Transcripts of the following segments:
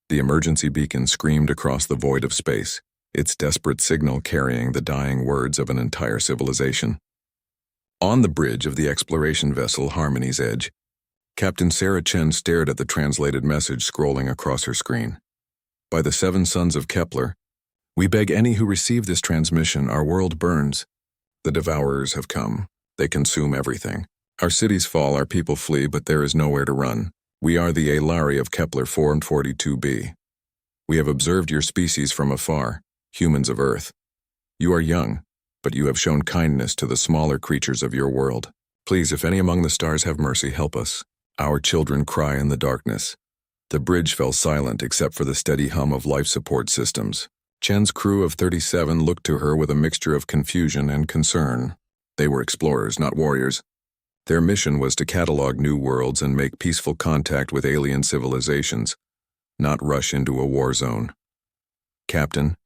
The emergency beacon screamed across the void of space, its desperate signal carrying the dying words of an entire civilization. On the bridge of the exploration vessel Harmony's Edge, Captain Sarah Chen stared at the translated message scrolling across her screen. By the 7 sons of Kepler, we beg any who receive this transmission, our world burns. The devourers have come. They consume everything. Our cities fall, our people flee, but there is nowhere to run. We are the Alari of Kepler 442b. We have observed your species from afar, humans of Earth. You are young, but you have shown kindness to the smaller creatures of your world. Please, if any among the stars have mercy, help us. Our children cry in the darkness. The bridge fell silent except for the steady hum of life support systems. Chen's crew of 37 looked to her with a mixture of confusion and concern. They were explorers, not warriors. Their mission was to catalog new worlds and make peaceful contact with alien civilizations, not rush into a war zone. Captain,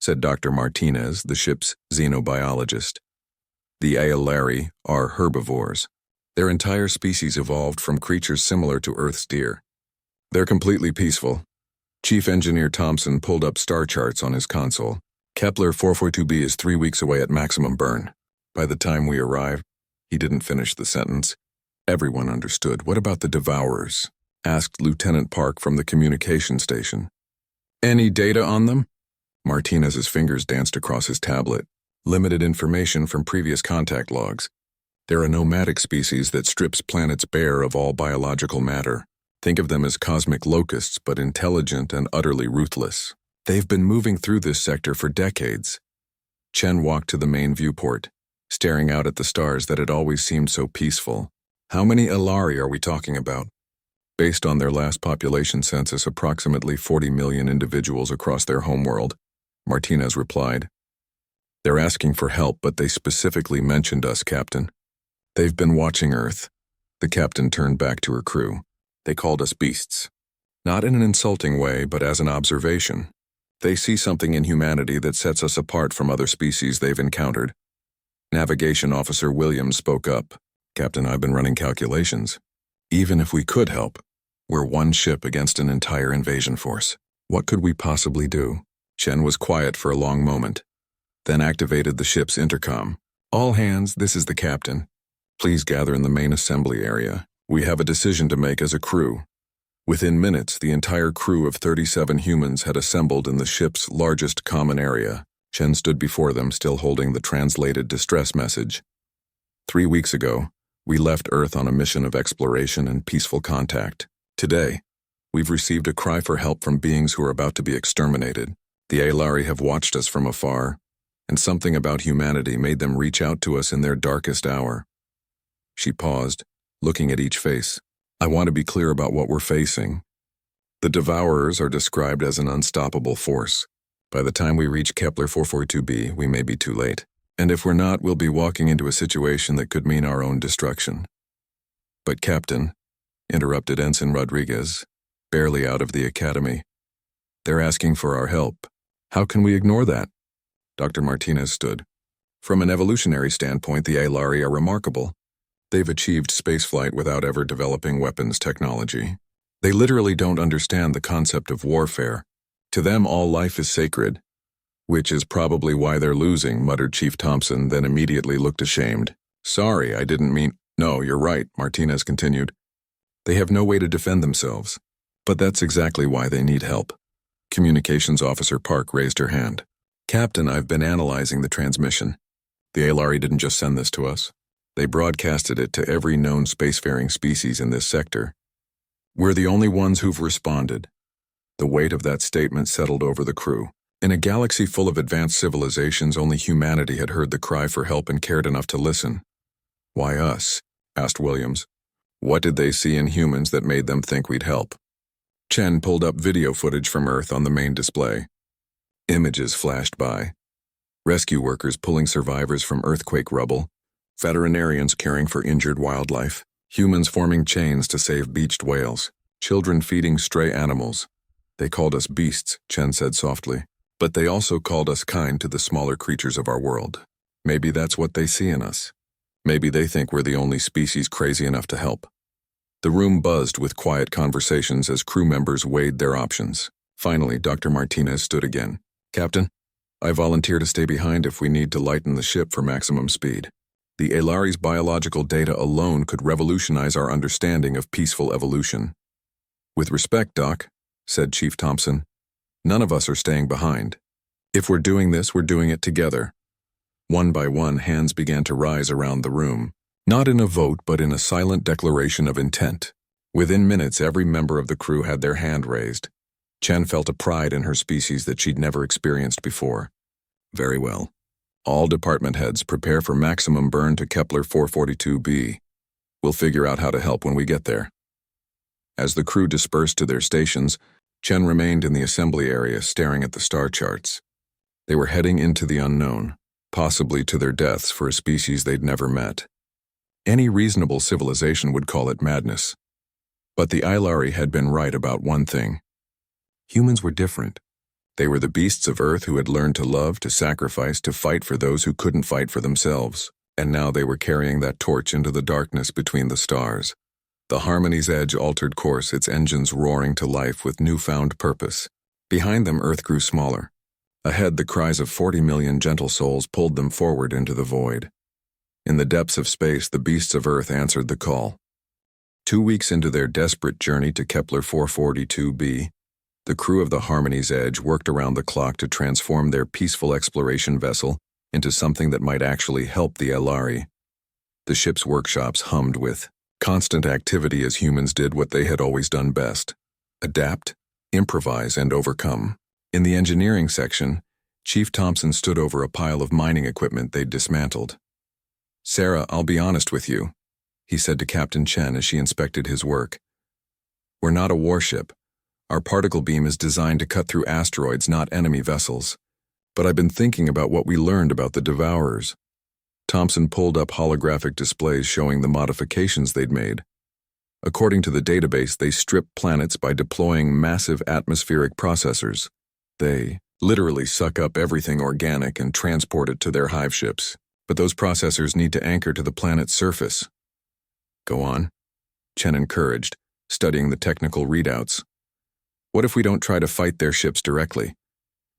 said Dr. Martinez, the ship's xenobiologist, the Aelari are herbivores. Their entire species evolved from creatures similar to Earth's deer. They're completely peaceful. Chief Engineer Thompson pulled up star charts on his console. Kepler 442b is 3 weeks away at maximum burn. By the time we arrive, he didn't finish the sentence. Everyone understood. What about the devourers? Asked Lieutenant Park from the communication station. Any data on them? Martinez's fingers danced across his tablet. Limited information from previous contact logs. They're a nomadic species that strips planets bare of all biological matter. Think of them as cosmic locusts, but intelligent and utterly ruthless. They've been moving through this sector for decades. Chen walked to the main viewport, staring out at the stars that had always seemed so peaceful. How many Alari are we talking about? Based on their last population census, approximately 40 million individuals across their homeworld, Martinez replied. They're asking for help, but they specifically mentioned us, Captain. They've been watching Earth. The captain turned back to her crew. They called us beasts. Not in an insulting way, but as an observation. They see something in humanity that sets us apart from other species they've encountered. Navigation Officer Williams spoke up. Captain, I've been running calculations. Even if we could help, we're one ship against an entire invasion force. What could we possibly do? Chen was quiet for a long moment, then activated the ship's intercom. All hands, this is the captain. Please gather in the main assembly area. We have a decision to make as a crew. Within minutes, the entire crew of 37 humans had assembled in the ship's largest common area. Chen stood before them, still holding the translated distress message. 3 weeks ago, we left Earth on a mission of exploration and peaceful contact. Today, we've received a cry for help from beings who are about to be exterminated. The Alari have watched us from afar, and something about humanity made them reach out to us in their darkest hour. She paused, looking at each face. I want to be clear about what we're facing. The Devourers are described as an unstoppable force. By the time we reach Kepler 442b, we may be too late. And if we're not, we'll be walking into a situation that could mean our own destruction. But Captain, interrupted Ensign Rodriguez, barely out of the academy, they're asking for our help. How can we ignore that? Dr. Martinez stood. From an evolutionary standpoint, the Alari are remarkable. They've achieved spaceflight without ever developing weapons technology. They literally don't understand the concept of warfare. To them, all life is sacred, which is probably why they're losing, muttered Chief Thompson, then immediately looked ashamed. Sorry, I didn't mean— No, you're right, Martinez continued. They have no way to defend themselves. But that's exactly why they need help. Communications Officer Park raised her hand. Captain, I've been analyzing the transmission. The Alari didn't just send this to us. They broadcasted it to every known spacefaring species in this sector. We're the only ones who've responded. The weight of that statement settled over the crew. In a galaxy full of advanced civilizations, only humanity had heard the cry for help and cared enough to listen. Why us? Asked Williams. What did they see in humans that made them think we'd help? Chen pulled up video footage from Earth on the main display. Images flashed by. Rescue workers pulling survivors from earthquake rubble, veterinarians caring for injured wildlife, humans forming chains to save beached whales, children feeding stray animals. They called us beasts, Chen said softly, but they also called us kind to the smaller creatures of our world. Maybe that's what they see in us. Maybe they think we're the only species crazy enough to help. The room buzzed with quiet conversations as crew members weighed their options. Finally, Dr. Martinez stood again. Captain, I volunteer to stay behind if we need to lighten the ship for maximum speed. The Alari's biological data alone could revolutionize our understanding of peaceful evolution. With respect, Doc, said Chief Thompson, none of us are staying behind. If we're doing this, we're doing it together. One by one, hands began to rise around the room, not in a vote but in a silent declaration of intent. Within minutes, every member of the crew had their hand raised. Chen felt a pride in her species that she'd never experienced before. Very well. All department heads prepare for maximum burn to Kepler 442b. We'll figure out how to help when we get there. As the crew dispersed to their stations, Chen remained in the assembly area staring at the star charts. They were heading into the unknown, possibly to their deaths for a species they'd never met. Any reasonable civilization would call it madness. But the Ilari had been right about one thing. Humans were different. They were the beasts of Earth who had learned to love, to sacrifice, to fight for those who couldn't fight for themselves, and now they were carrying that torch into the darkness between the stars. The Harmony's edge altered course, its engines roaring to life with newfound purpose. Behind them, Earth grew smaller. Ahead, the cries of 40 million gentle souls pulled them forward into the void. In the depths of space, the beasts of Earth answered the call. 2 weeks into their desperate journey to Kepler 442b, the crew of the Harmony's Edge worked around the clock to transform their peaceful exploration vessel into something that might actually help the Ilari. The ship's workshops hummed with constant activity as humans did what they had always done best: adapt, improvise, and overcome. In the engineering section, Chief Thompson stood over a pile of mining equipment they'd dismantled. "Sarah, I'll be honest with you," he said to Captain Chen as she inspected his work. "We're not a warship. Our particle beam is designed to cut through asteroids, not enemy vessels. But I've been thinking about what we learned about the Devourers." Thompson pulled up holographic displays showing the modifications they'd made. According to the database, they stripped planets by deploying massive atmospheric processors. They literally suck up everything organic and transport it to their hive ships. But those processors need to anchor to the planet's surface. "Go on," Chen encouraged, studying the technical readouts. "What if we don't try to fight their ships directly?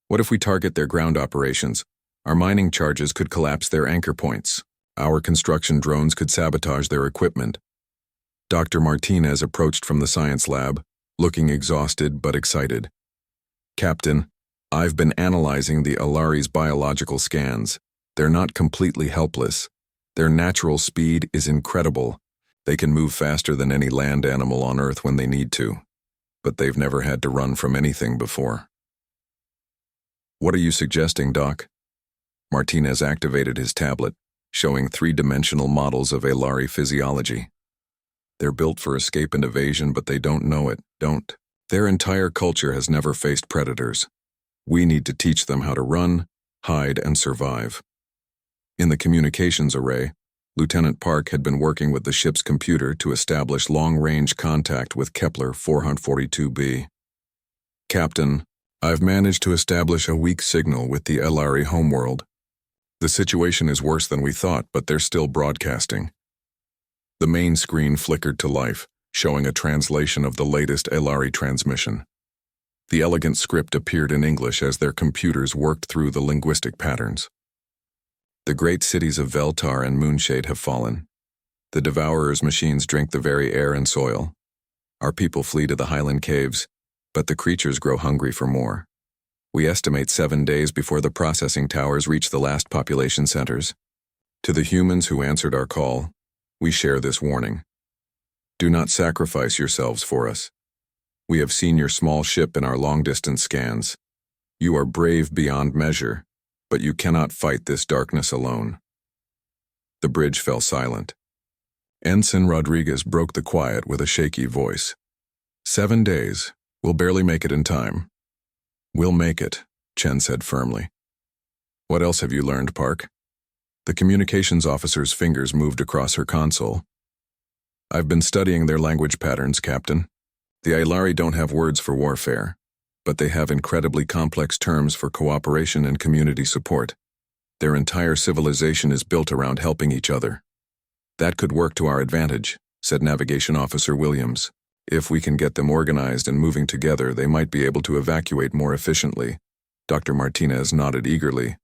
What if we target their ground operations? Our mining charges could collapse their anchor points. Our construction drones could sabotage their equipment." Dr. Martinez approached from the science lab, looking exhausted but excited. "Captain, I've been analyzing the Ilari's biological scans. They're not completely helpless. Their natural speed is incredible. They can move faster than any land animal on Earth when they need to. But they've never had to run from anything before." "What are you suggesting, Doc?" Martinez activated his tablet, showing three-dimensional models of Ilari physiology. "They're built for escape and evasion, but they don't know it, don't. Their entire culture has never faced predators. We need to teach them how to run, hide, and survive." In the communications array, Lieutenant Park had been working with the ship's computer to establish long-range contact with Kepler 442b. "Captain, I've managed to establish a weak signal with the Ilari homeworld. The situation is worse than we thought, but they're still broadcasting." The main screen flickered to life, showing a translation of the latest Ilari transmission. The elegant script appeared in English as their computers worked through the linguistic patterns. "The great cities of Veltar and Moonshade have fallen. The Devourers' machines drink the very air and soil. Our people flee to the highland caves, but the creatures grow hungry for more. We estimate 7 days before the processing towers reach the last population centers. To the humans who answered our call, we share this warning. Do not sacrifice yourselves for us. We have seen your small ship in our long-distance scans. You are brave beyond measure, but you cannot fight this darkness alone." The bridge fell silent. Ensign Rodriguez broke the quiet with a shaky voice. 7 days. We'll barely make it in time." "We'll make it," Chen said firmly. "What else have you learned, Park?" The communications officer's fingers moved across her console. "I've been studying their language patterns, Captain. The Ilari don't have words for warfare, but they have incredibly complex terms for cooperation and community support. Their entire civilization is built around helping each other." "That could work to our advantage," said Navigation Officer Williams. If we can get them organized and moving together, they might be able to evacuate more efficiently. Dr. Martinez nodded eagerly.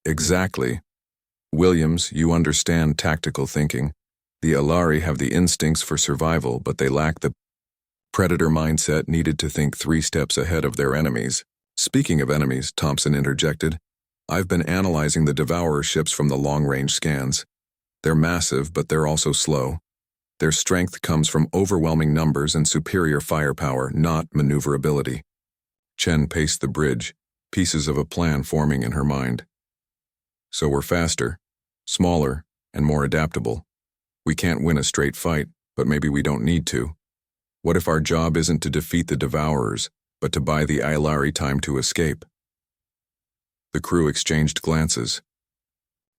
Exactly. Williams, you understand tactical thinking. The Alari have the instincts for survival, but they lack the predator mindset needed to think 3 steps ahead of their enemies. Speaking of enemies, Thompson interjected, I've been analyzing the Devourer ships from the long-range scans. They're massive, but they're also slow. Their strength comes from overwhelming numbers and superior firepower, not maneuverability. Chen paced the bridge, pieces of a plan forming in her mind. So we're faster, smaller, and more adaptable. We can't win a straight fight, but maybe we don't need to. What if our job isn't to defeat the Devourers, but to buy the Ailari time to escape? The crew exchanged glances.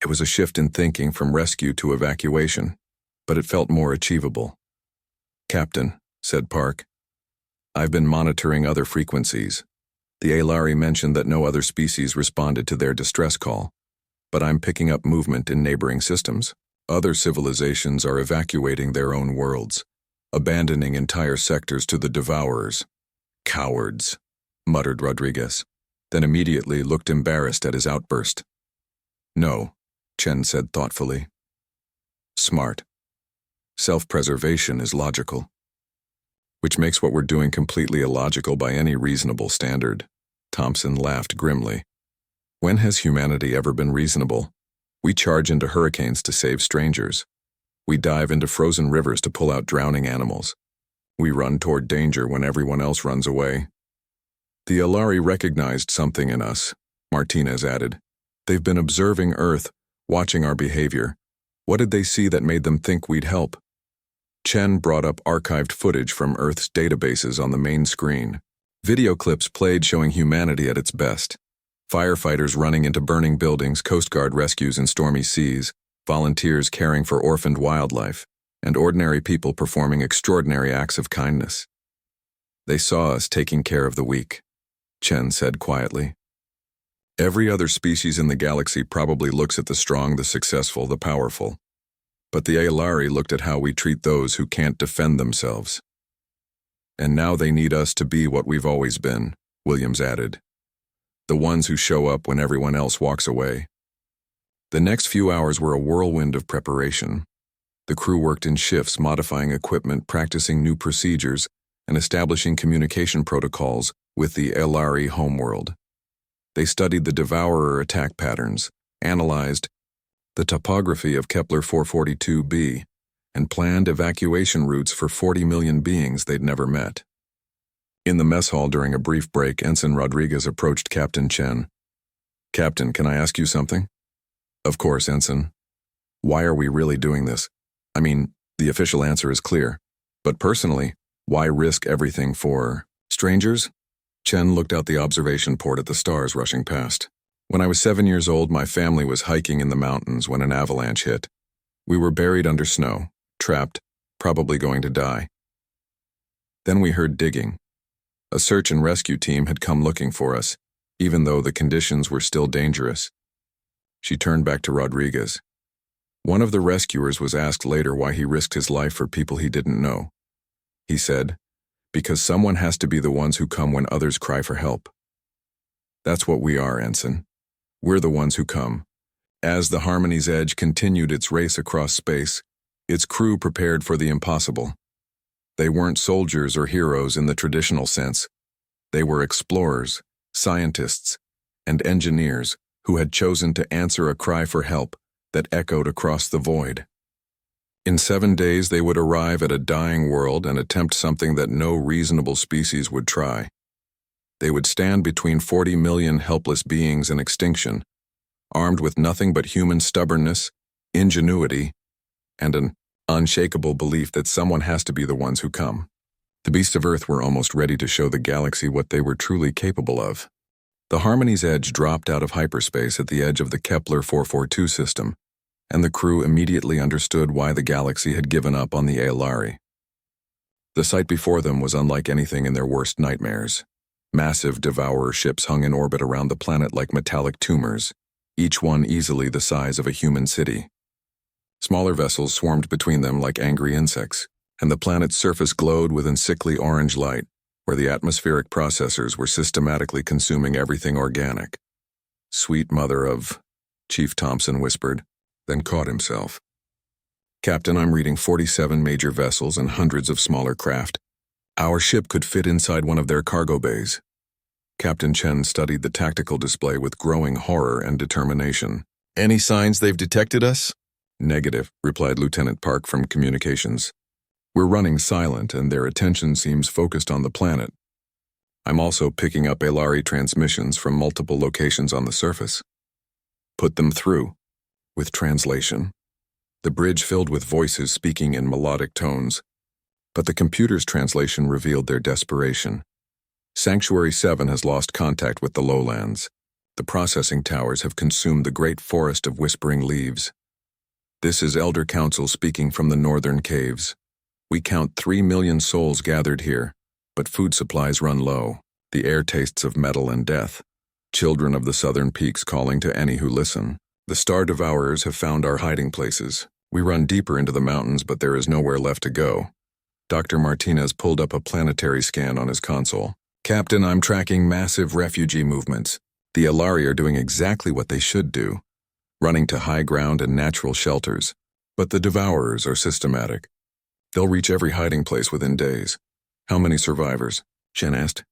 It was a shift in thinking from rescue to evacuation, but it felt more achievable. Captain, said Park, I've been monitoring other frequencies. The Ailari mentioned that no other species responded to their distress call, but I'm picking up movement in neighboring systems. Other civilizations are evacuating their own worlds, abandoning entire sectors to the Devourers. Cowards, muttered Rodriguez, then immediately looked embarrassed at his outburst. No, Chen said thoughtfully. Smart. Self-preservation is logical. Which makes what we're doing completely illogical by any reasonable standard. Thompson laughed grimly. When has humanity ever been reasonable? We charge into hurricanes to save strangers. We dive into frozen rivers to pull out drowning animals. We run toward danger when everyone else runs away. The Alari recognized something in us, Martinez added. They've been observing Earth, watching our behavior. What did they see that made them think we'd help? Chen brought up archived footage from Earth's databases on the main screen. Video clips played showing humanity at its best. Firefighters running into burning buildings, Coast Guard rescues in stormy seas, volunteers caring for orphaned wildlife, and ordinary people performing extraordinary acts of kindness. They saw us taking care of the weak, Chen said quietly. Every other species in the galaxy probably looks at the strong, the successful, the powerful. But the Ailari looked at how we treat those who can't defend themselves. And now they need us to be what we've always been, Williams added. The ones who show up when everyone else walks away. The next few hours were a whirlwind of preparation. The crew worked in shifts, modifying equipment, practicing new procedures, and establishing communication protocols with the Ailari homeworld. They studied the Devourer attack patterns, analyzed the topography of Kepler 442b, and planned evacuation routes for 40 million beings they'd never met. In the mess hall during a brief break, Ensign Rodriguez approached Captain Chen. Captain, can I ask you something? Of course, Ensign. Why are we really doing this? I mean, the official answer is clear. But personally, why risk everything for strangers? Chen looked out the observation port at the stars rushing past. When I was 7 years old, my family was hiking in the mountains when an avalanche hit. We were buried under snow, trapped, probably going to die. Then we heard digging. A search and rescue team had come looking for us, even though the conditions were still dangerous. She turned back to Rodriguez. One of the rescuers was asked later why he risked his life for people he didn't know. He said, because someone has to be the ones who come when others cry for help. That's what we are, Ensign. We're the ones who come. As the Harmony's Edge continued its race across space, its crew prepared for the impossible. They weren't soldiers or heroes in the traditional sense. They were explorers, scientists, and engineers who had chosen to answer a cry for help that echoed across the void. In 7 days, they would arrive at a dying world and attempt something that no reasonable species would try. They would stand between 40 million helpless beings in extinction, armed with nothing but human stubbornness, ingenuity, and an unshakable belief that someone has to be the ones who come. The beasts of Earth were almost ready to show the galaxy what they were truly capable of. The Harmony's Edge dropped out of hyperspace at the edge of the Kepler 442 system, and the crew immediately understood why the galaxy had given up on the Ailari. The sight before them was unlike anything in their worst nightmares. Massive Devourer ships hung in orbit around the planet like metallic tumors, each one easily the size of a human city. Smaller vessels swarmed between them like angry insects, and the planet's surface glowed with an sickly orange light, where the atmospheric processors were systematically consuming everything organic. "Sweet mother of," Chief Thompson whispered, then caught himself. "Captain, I'm reading 47 major vessels and hundreds of smaller craft. Our ship could fit inside one of their cargo bays." Captain Chen studied the tactical display with growing horror and determination. "Any signs they've detected us?" "Negative," replied Lieutenant Park from communications. "We're running silent and their attention seems focused on the planet. I'm also picking up Alari transmissions from multiple locations on the surface." "Put them through." With translation. The bridge filled with voices speaking in melodic tones, but the computer's translation revealed their desperation. Sanctuary 7 has lost contact with the lowlands. The processing towers have consumed the great forest of whispering leaves. This is Elder Council speaking from the northern caves. We count 3 million souls gathered here, but food supplies run low. The air tastes of metal and death. Children of the southern peaks calling to any who listen. The star devourers have found our hiding places. We run deeper into the mountains, but there is nowhere left to go. Dr. Martinez pulled up a planetary scan on his console. "Captain, I'm tracking massive refugee movements. The Alari are doing exactly what they should do, running to high ground and natural shelters. But the devourers are systematic. They'll reach every hiding place within days." "How many survivors?" Chen asked.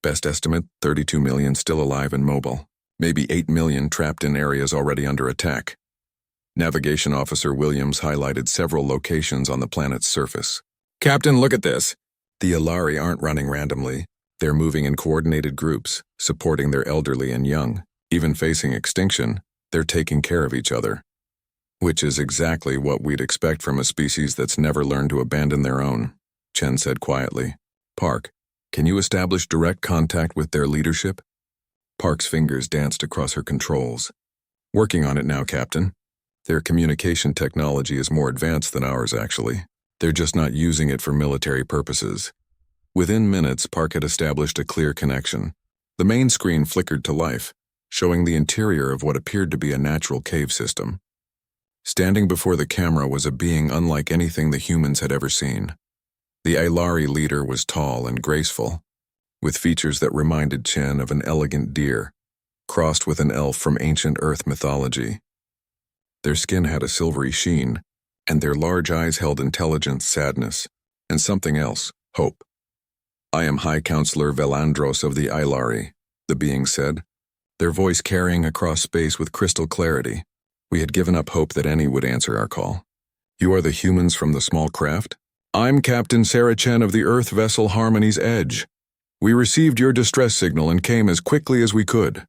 "Best estimate, 32 million still alive and mobile. Maybe 8 million trapped in areas already under attack." Navigation Officer Williams highlighted several locations on the planet's surface. "Captain, look at this." The Alari aren't running randomly. They're moving in coordinated groups, supporting their elderly and young. Even facing extinction, they're taking care of each other. Which is exactly what we'd expect from a species that's never learned to abandon their own, Chen said quietly. "Park, can you establish direct contact with their leadership?" Park's fingers danced across her controls. "Working on it now, Captain. Their communication technology is more advanced than ours, actually. They're just not using it for military purposes." Within minutes, Park had established a clear connection. The main screen flickered to life, showing the interior of what appeared to be a natural cave system. Standing before the camera was a being unlike anything the humans had ever seen. The Alari leader was tall and graceful, with features that reminded Chen of an elegant deer, crossed with an elf from ancient Earth mythology. Their skin had a silvery sheen, and their large eyes held intelligence, sadness, and something else, hope. "I am High Counselor Velandros of the Alari," the being said, their voice carrying across space with crystal clarity. "We had given up hope that any would answer our call. You are the humans from the small craft? I'm Captain Sarah Chen of the Earth vessel Harmony's Edge. We received your distress signal and came as quickly as we could."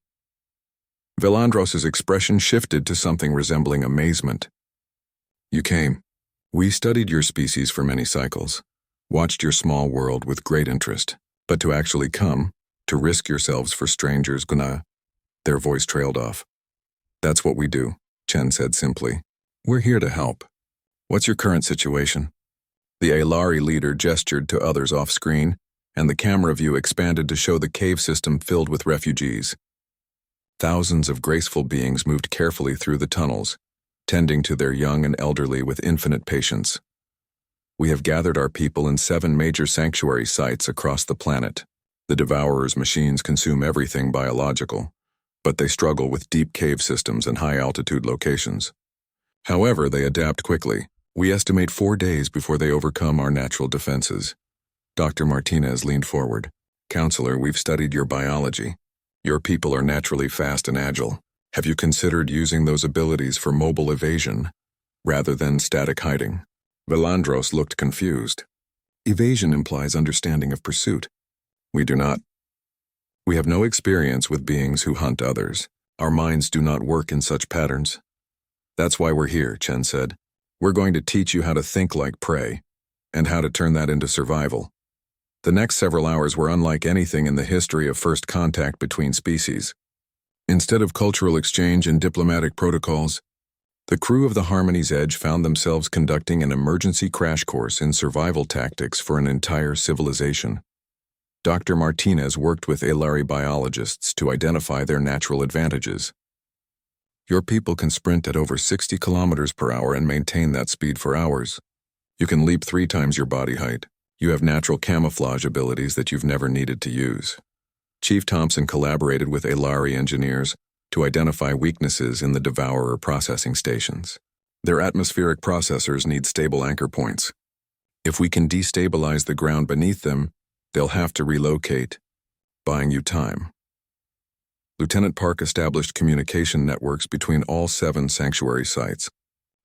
Velandros's expression shifted to something resembling amazement. "You came. We studied your species for many cycles, watched your small world with great interest, but to actually come, to risk yourselves for strangers, gonna..." Their voice trailed off. "That's what we do," Chen said simply. "We're here to help. What's your current situation?" The Alari leader gestured to others off-screen, and the camera view expanded to show the cave system filled with refugees. Thousands of graceful beings moved carefully through the tunnels, tending to their young and elderly with infinite patience. "We have gathered our people in 7 major sanctuary sites across the planet. The Devourer's machines consume everything biological, but they struggle with deep cave systems and high-altitude locations. However, they adapt quickly. We estimate 4 days before they overcome our natural defenses." Dr. Martinez leaned forward. "Counselor, we've studied your biology. Your people are naturally fast and agile. Have you considered using those abilities for mobile evasion, rather than static hiding?" Velandros looked confused. "Evasion implies understanding of pursuit. We do not. We have no experience with beings who hunt others. Our minds do not work in such patterns." "That's why we're here," Chen said. "We're going to teach you how to think like prey, and how to turn that into survival." The next several hours were unlike anything in the history of first contact between species. Instead of cultural exchange and diplomatic protocols, the crew of the Harmony's Edge found themselves conducting an emergency crash course in survival tactics for an entire civilization. Dr. Martinez worked with Alari biologists to identify their natural advantages. "Your people can sprint at over 60 kilometers per hour and maintain that speed for hours. You can leap 3 times your body height. You have natural camouflage abilities that you've never needed to use. Chief Thompson collaborated with Alari engineers to identify weaknesses in the Devourer processing stations. Their atmospheric processors need stable anchor points. If we can destabilize the ground beneath them, they'll have to relocate, buying you time. Lieutenant Park established communication networks between all 7 sanctuary sites,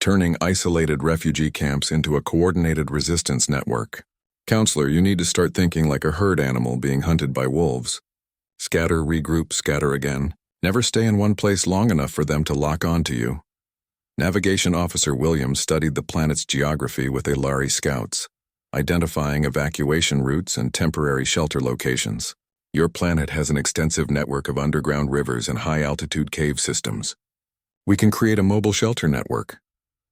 turning isolated refugee camps into a coordinated resistance network. Counselor, you need to start thinking like a herd animal being hunted by wolves. Scatter, regroup, scatter again. Never stay in one place long enough for them to lock onto you. Navigation Officer Williams studied the planet's geography with Alari scouts, identifying evacuation routes and temporary shelter locations. Your planet has an extensive network of underground rivers and high-altitude cave systems. We can create a mobile shelter network.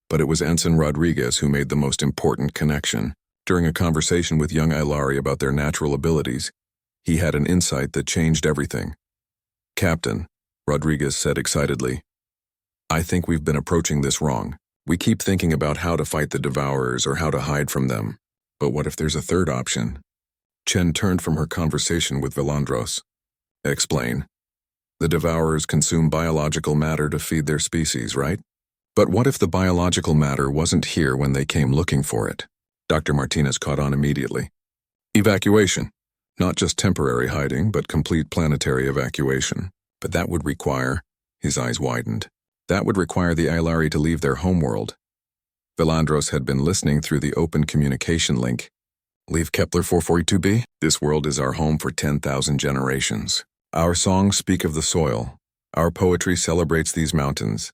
But it was Ensign Rodriguez who made the most important connection. During a conversation with young Alari about their natural abilities, he had an insight that changed everything. Captain, Rodriguez said excitedly, I think we've been approaching this wrong. We keep thinking about how to fight the Devourers or how to hide from them. But what if there's a third option? Chen turned from her conversation with Vilandros. Explain. The Devourers consume biological matter to feed their species, right? But what if the biological matter wasn't here when they came looking for it? Dr. Martinez caught on immediately. Evacuation. Not just temporary hiding, but complete planetary evacuation. But that would require, his eyes widened, that would require the Alari to leave their homeworld. Vilandros had been listening through the open communication link. Leave Kepler 442b? This world is our home for 10,000 generations. Our songs speak of the soil. Our poetry celebrates these mountains.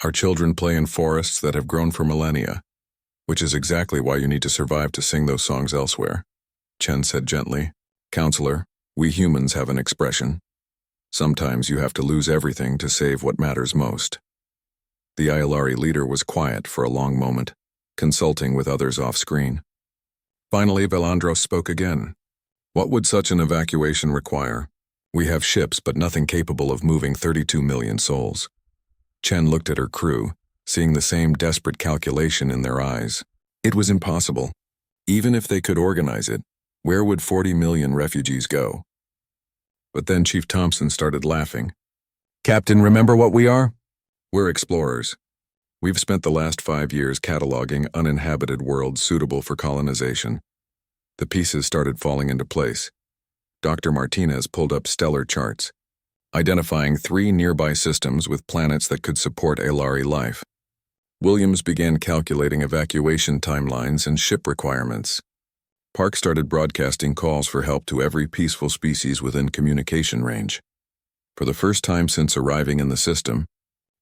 Our children play in forests that have grown for millennia, which is exactly why you need to survive to sing those songs elsewhere. Chen said gently, Counselor, we humans have an expression. Sometimes you have to lose everything to save what matters most. The Alari leader was quiet for a long moment, consulting with others off-screen. Finally, Vilandros spoke again. What would such an evacuation require? We have ships, but nothing capable of moving 32 million souls. Chen looked at her crew, seeing the same desperate calculation in their eyes. It was impossible. Even if they could organize it, where would 40 million refugees go? But then Chief Thompson started laughing. Captain, remember what we are? We're explorers. We've spent the last 5 years cataloging uninhabited worlds suitable for colonization. The pieces started falling into place. Dr. Martinez pulled up stellar charts, identifying 3 nearby systems with planets that could support Alari life. Williams began calculating evacuation timelines and ship requirements. Park started broadcasting calls for help to every peaceful species within communication range. For the first time since arriving in the system,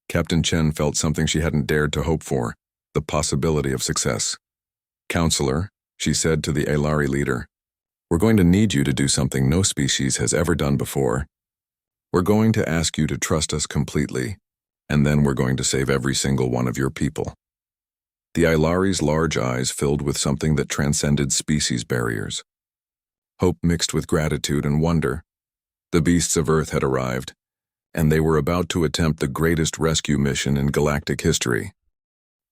Captain Chen felt something she hadn't dared to hope for, the possibility of success. Counselor, she said to the Alari leader, we're going to need you to do something no species has ever done before. We're going to ask you to trust us completely, and then we're going to save every single one of your people. The Alari's large eyes filled with something that transcended species barriers. Hope mixed with gratitude and wonder. The beasts of Earth had arrived, and they were about to attempt the greatest rescue mission in galactic history.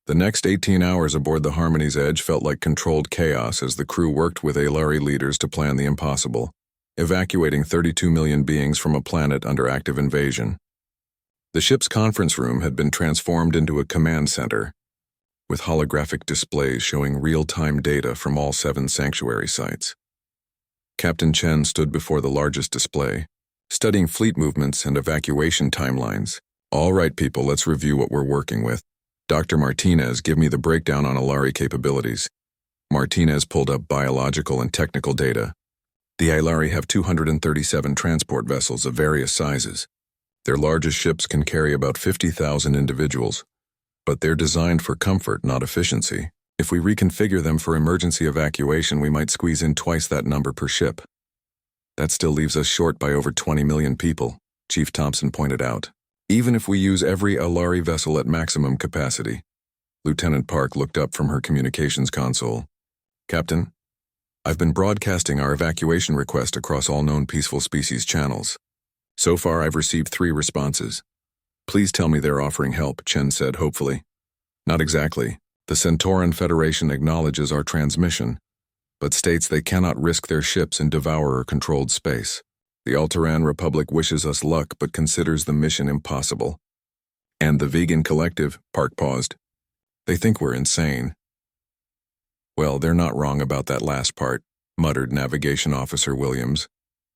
The next 18 hours aboard the Harmony's Edge felt like controlled chaos as the crew worked with Alari leaders to plan the impossible, evacuating 32 million beings from a planet under active invasion. The ship's conference room had been transformed into a command center, with holographic displays showing real-time data from all 7 sanctuary sites. Captain Chen stood before the largest display, studying fleet movements and evacuation timelines. All right, people, let's review what we're working with. Dr. Martinez, give me the breakdown on Alari capabilities. Martinez pulled up biological and technical data. The Alari have 237 transport vessels of various sizes. Their largest ships can carry about 50,000 individuals, but they're designed for comfort, not efficiency. If we reconfigure them for emergency evacuation, we might squeeze in twice that number per ship. That still leaves us short by over 20 million people, Chief Thompson pointed out. Even if we use every Alari vessel at maximum capacity. Lieutenant Park looked up from her communications console. Captain, I've been broadcasting our evacuation request across all known peaceful species channels. So far, I've received 3 responses. Please tell me they're offering help, Chen said hopefully. Not exactly. The Centauran Federation acknowledges our transmission, but states they cannot risk their ships in Devourer-controlled space. The Alteran Republic wishes us luck but considers the mission impossible. And the Vegan Collective, Park paused. They think we're insane. Well, they're not wrong about that last part, muttered Navigation Officer Williams.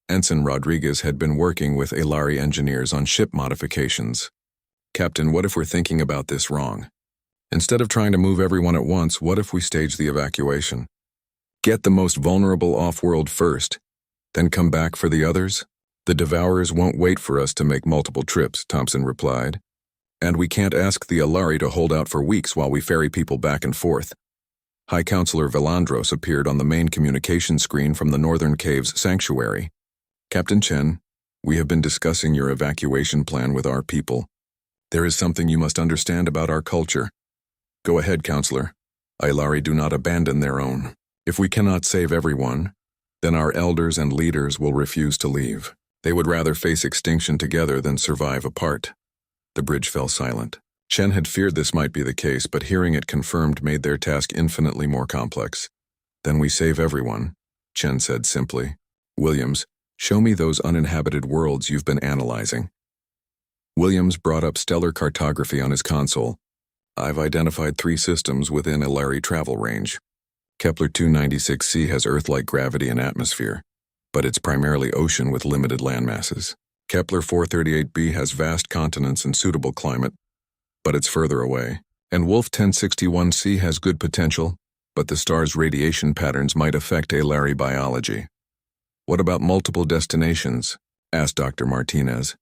Ensign Rodriguez had been working with Alari engineers on ship modifications. Captain, what if we're thinking about this wrong? Instead of trying to move everyone at once, what if we stage the evacuation? Get the most vulnerable off-world first, then come back for the others? The Devourers won't wait for us to make multiple trips, Thompson replied. And we can't ask the Alari to hold out for weeks while we ferry people back and forth. High Counselor Velandros appeared on the main communication screen from the Northern Caves Sanctuary. Captain Chen, we have been discussing your evacuation plan with our people. There is something you must understand about our culture. Go ahead, Counselor. Alari do not abandon their own. If we cannot save everyone, then our elders and leaders will refuse to leave. They would rather face extinction together than survive apart. The bridge fell silent. Chen had feared this might be the case, but hearing it confirmed made their task infinitely more complex. Then we save everyone, Chen said simply. Williams, show me those uninhabited worlds you've been analyzing. Williams brought up stellar cartography on his console. I've identified 3 systems within Alari travel range. Kepler 296c has Earth-like gravity and atmosphere, but it's primarily ocean with limited landmasses. Kepler 438b has vast continents and suitable climate, but it's further away. And Wolf 1061c has good potential, but the star's radiation patterns might affect Alari biology. What about multiple destinations? Asked Dr. Martinez.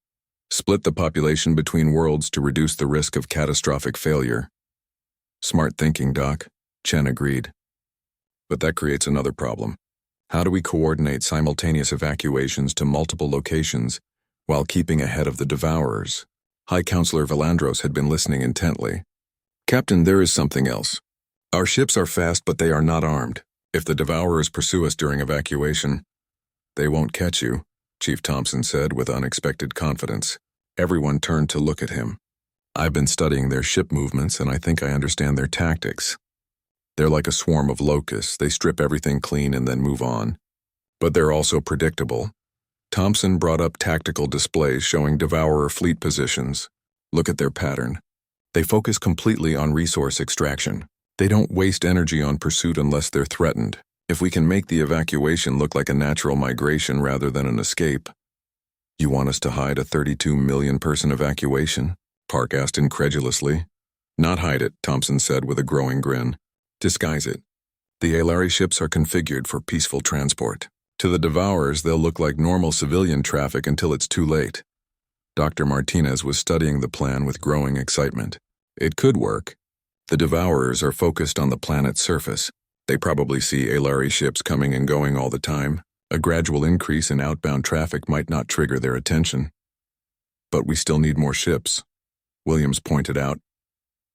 Split the population between worlds to reduce the risk of catastrophic failure. Smart thinking, Doc, Chen agreed. But that creates another problem. How do we coordinate simultaneous evacuations to multiple locations while keeping ahead of the Devourers? High Counselor Velandros had been listening intently. Captain, there is something else. Our ships are fast, but they are not armed. If the Devourers pursue us during evacuation, they won't catch you, Chief Thompson said with unexpected confidence. Everyone turned to look at him. I've been studying their ship movements, and I think I understand their tactics. They're like a swarm of locusts. They strip everything clean and then move on. But they're also predictable. Thompson brought up tactical displays showing Devourer fleet positions. Look at their pattern. They focus completely on resource extraction. They don't waste energy on pursuit unless they're threatened. If we can make the evacuation look like a natural migration rather than an escape. You want us to hide a 32 million person evacuation? Park asked incredulously. Not hide it, Thompson said with a growing grin. Disguise it. The Alari ships are configured for peaceful transport. To the Devourers, they'll look like normal civilian traffic until it's too late. Dr. Martinez was studying the plan with growing excitement. It could work. The Devourers are focused on the planet's surface. They probably see Alari ships coming and going all the time. A gradual increase in outbound traffic might not trigger their attention. But we still need more ships, Williams pointed out.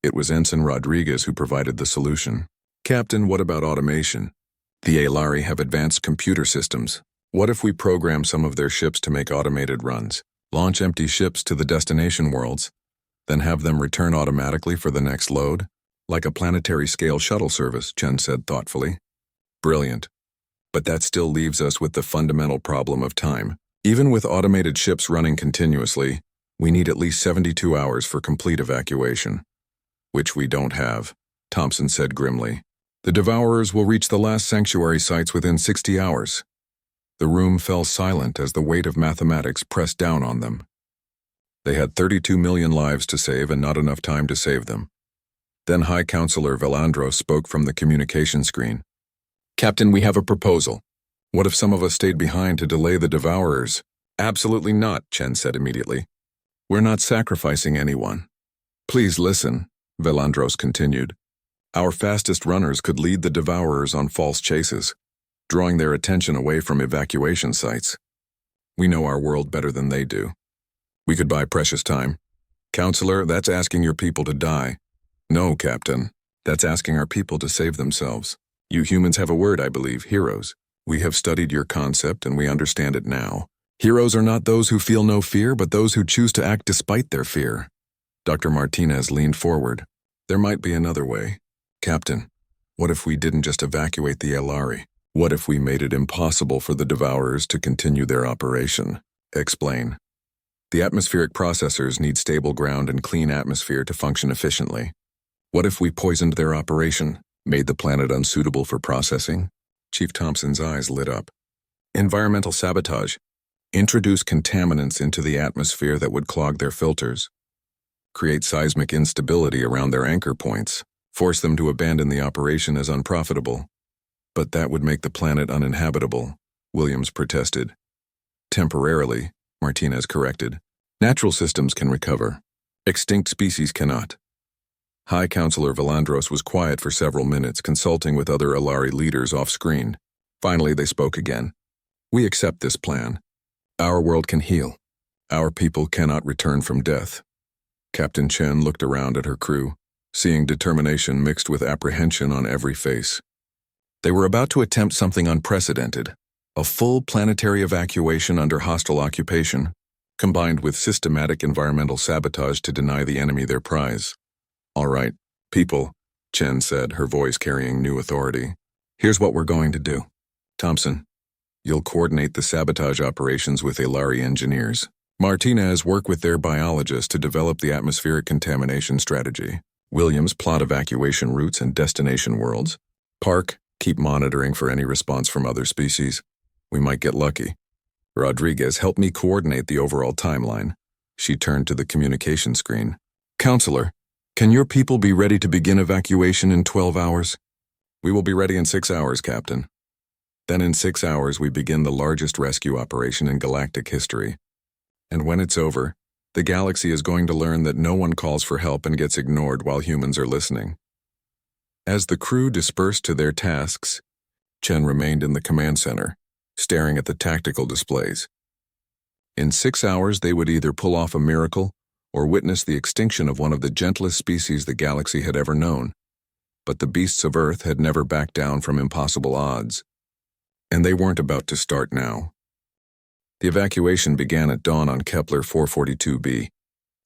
It was Ensign Rodriguez who provided the solution. Captain, what about automation? The Alari have advanced computer systems. What if we program some of their ships to make automated runs, launch empty ships to the destination worlds, then have them return automatically for the next load? Like a planetary-scale shuttle service, Chen said thoughtfully. Brilliant. But that still leaves us with the fundamental problem of time. Even with automated ships running continuously, we need at least 72 hours for complete evacuation. Which we don't have, Thompson said grimly. The Devourers will reach the last sanctuary sites within 60 hours. The room fell silent as the weight of mathematics pressed down on them. They had 32 million lives to save and not enough time to save them. Then High Counselor Velandros spoke from the communication screen. Captain, we have a proposal. What if some of us stayed behind to delay the Devourers? Absolutely not, Chen said immediately. We're not sacrificing anyone. Please listen, Velandros continued. Our fastest runners could lead the Devourers on false chases, drawing their attention away from evacuation sites. We know our world better than they do. We could buy precious time. Counselor, that's asking your people to die. No, Captain. That's asking our people to save themselves. You humans have a word, I believe, heroes. We have studied your concept and we understand it now. Heroes are not those who feel no fear, but those who choose to act despite their fear. Dr. Martinez leaned forward. There might be another way. Captain, what if we didn't just evacuate the Elari? What if we made it impossible for the Devourers to continue their operation? Explain. The atmospheric processors need stable ground and clean atmosphere to function efficiently. What if we poisoned their operation, made the planet unsuitable for processing? Chief Thompson's eyes lit up. Environmental sabotage. Introduce contaminants into the atmosphere that would clog their filters. Create seismic instability around their anchor points. Force them to abandon the operation as unprofitable. But that would make the planet uninhabitable, Williams protested. Temporarily, Martinez corrected. Natural systems can recover. Extinct species cannot. High Counselor Valandros was quiet for several minutes, consulting with other Elari leaders off-screen. Finally, they spoke again. We accept this plan. Our world can heal. Our people cannot return from death. Captain Chen looked around at her crew, seeing determination mixed with apprehension on every face. They were about to attempt something unprecedented, a full planetary evacuation under hostile occupation, combined with systematic environmental sabotage to deny the enemy their prize. All right, people, Chen said, her voice carrying new authority. Here's what we're going to do. Thompson, you'll coordinate the sabotage operations with Elari engineers. Martinez, work with their biologists to develop the atmospheric contamination strategy. Williams, plot evacuation routes and destination worlds. Park, keep monitoring for any response from other species. We might get lucky. Rodriguez, help me coordinate the overall timeline. She turned to the communication screen. Counselor, can your people be ready to begin evacuation in 12 hours? We will be ready in 6 hours, Captain. Then in 6 hours we begin the largest rescue operation in galactic history. And when it's over, the galaxy is going to learn that no one calls for help and gets ignored while humans are listening. As the crew dispersed to their tasks, Chen remained in the command center, staring at the tactical displays. In 6 hours they would either pull off a miracle or witness the extinction of one of the gentlest species the galaxy had ever known. But the beasts of Earth had never backed down from impossible odds. And they weren't about to start now. The evacuation began at dawn on Kepler 442b,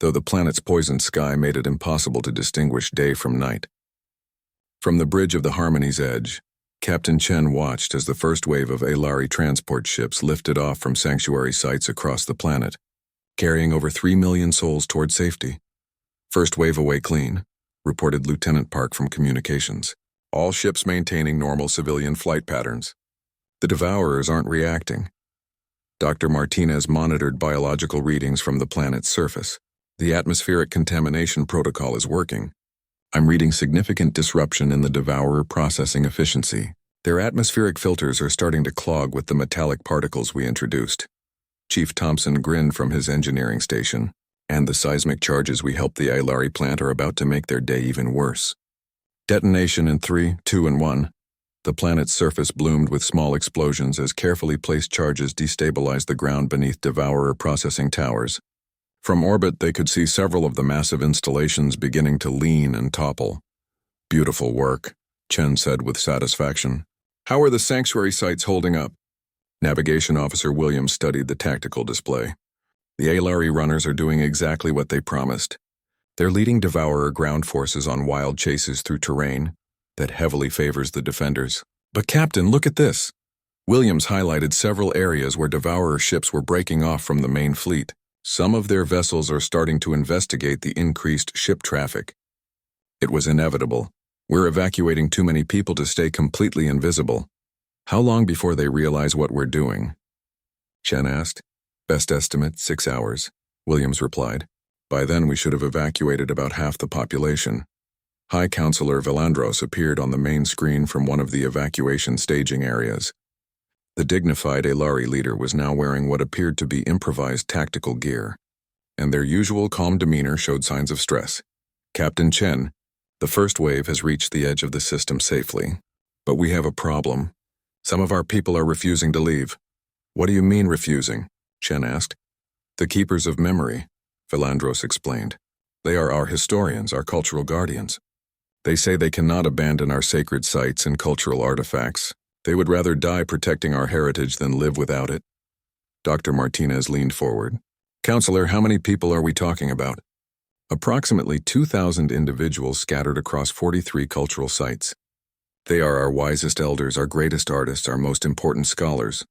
though the planet's poisoned sky made it impossible to distinguish day from night. From the bridge of the Harmony's edge, Captain Chen watched as the first wave of Elari transport ships lifted off from sanctuary sites across the planet, carrying over 3 million souls toward safety. First wave away clean, reported Lieutenant Park from communications. All ships maintaining normal civilian flight patterns. The Devourers aren't reacting. Dr. Martinez monitored biological readings from the planet's surface. The atmospheric contamination protocol is working. I'm reading significant disruption in the Devourer processing efficiency. Their atmospheric filters are starting to clog with the metallic particles we introduced. Chief Thompson grinned from his engineering station, and the seismic charges we helped the Elari plant are about to make their day even worse. Detonation in 3, 2, and 1. The planet's surface bloomed with small explosions as carefully placed charges destabilized the ground beneath Devourer processing towers. From orbit, they could see several of the massive installations beginning to lean and topple. Beautiful work, Chen said with satisfaction. How are the sanctuary sites holding up? Navigation Officer Williams studied the tactical display. The Elari runners are doing exactly what they promised. They're leading Devourer ground forces on wild chases through terrain that heavily favors the defenders. But Captain, look at this. Williams highlighted several areas where Devourer ships were breaking off from the main fleet. Some of their vessels are starting to investigate the increased ship traffic. It was inevitable. We're evacuating too many people to stay completely invisible. How long before they realize what we're doing? Chen asked. Best estimate, 6 hours, Williams replied. By then we should have evacuated about half the population. High Counselor Valandros appeared on the main screen from one of the evacuation staging areas. The dignified Elari leader was now wearing what appeared to be improvised tactical gear, and their usual calm demeanor showed signs of stress. Captain Chen, the first wave has reached the edge of the system safely. But we have a problem. Some of our people are refusing to leave. What do you mean refusing? Chen asked. The Keepers of Memory, Valandros explained. They are our historians, our cultural guardians. They say they cannot abandon our sacred sites and cultural artifacts. They would rather die protecting our heritage than live without it. Dr. Martinez leaned forward. Counselor, how many people are we talking about? Approximately 2,000 individuals scattered across 43 cultural sites. They are our wisest elders, our greatest artists, our most important scholars.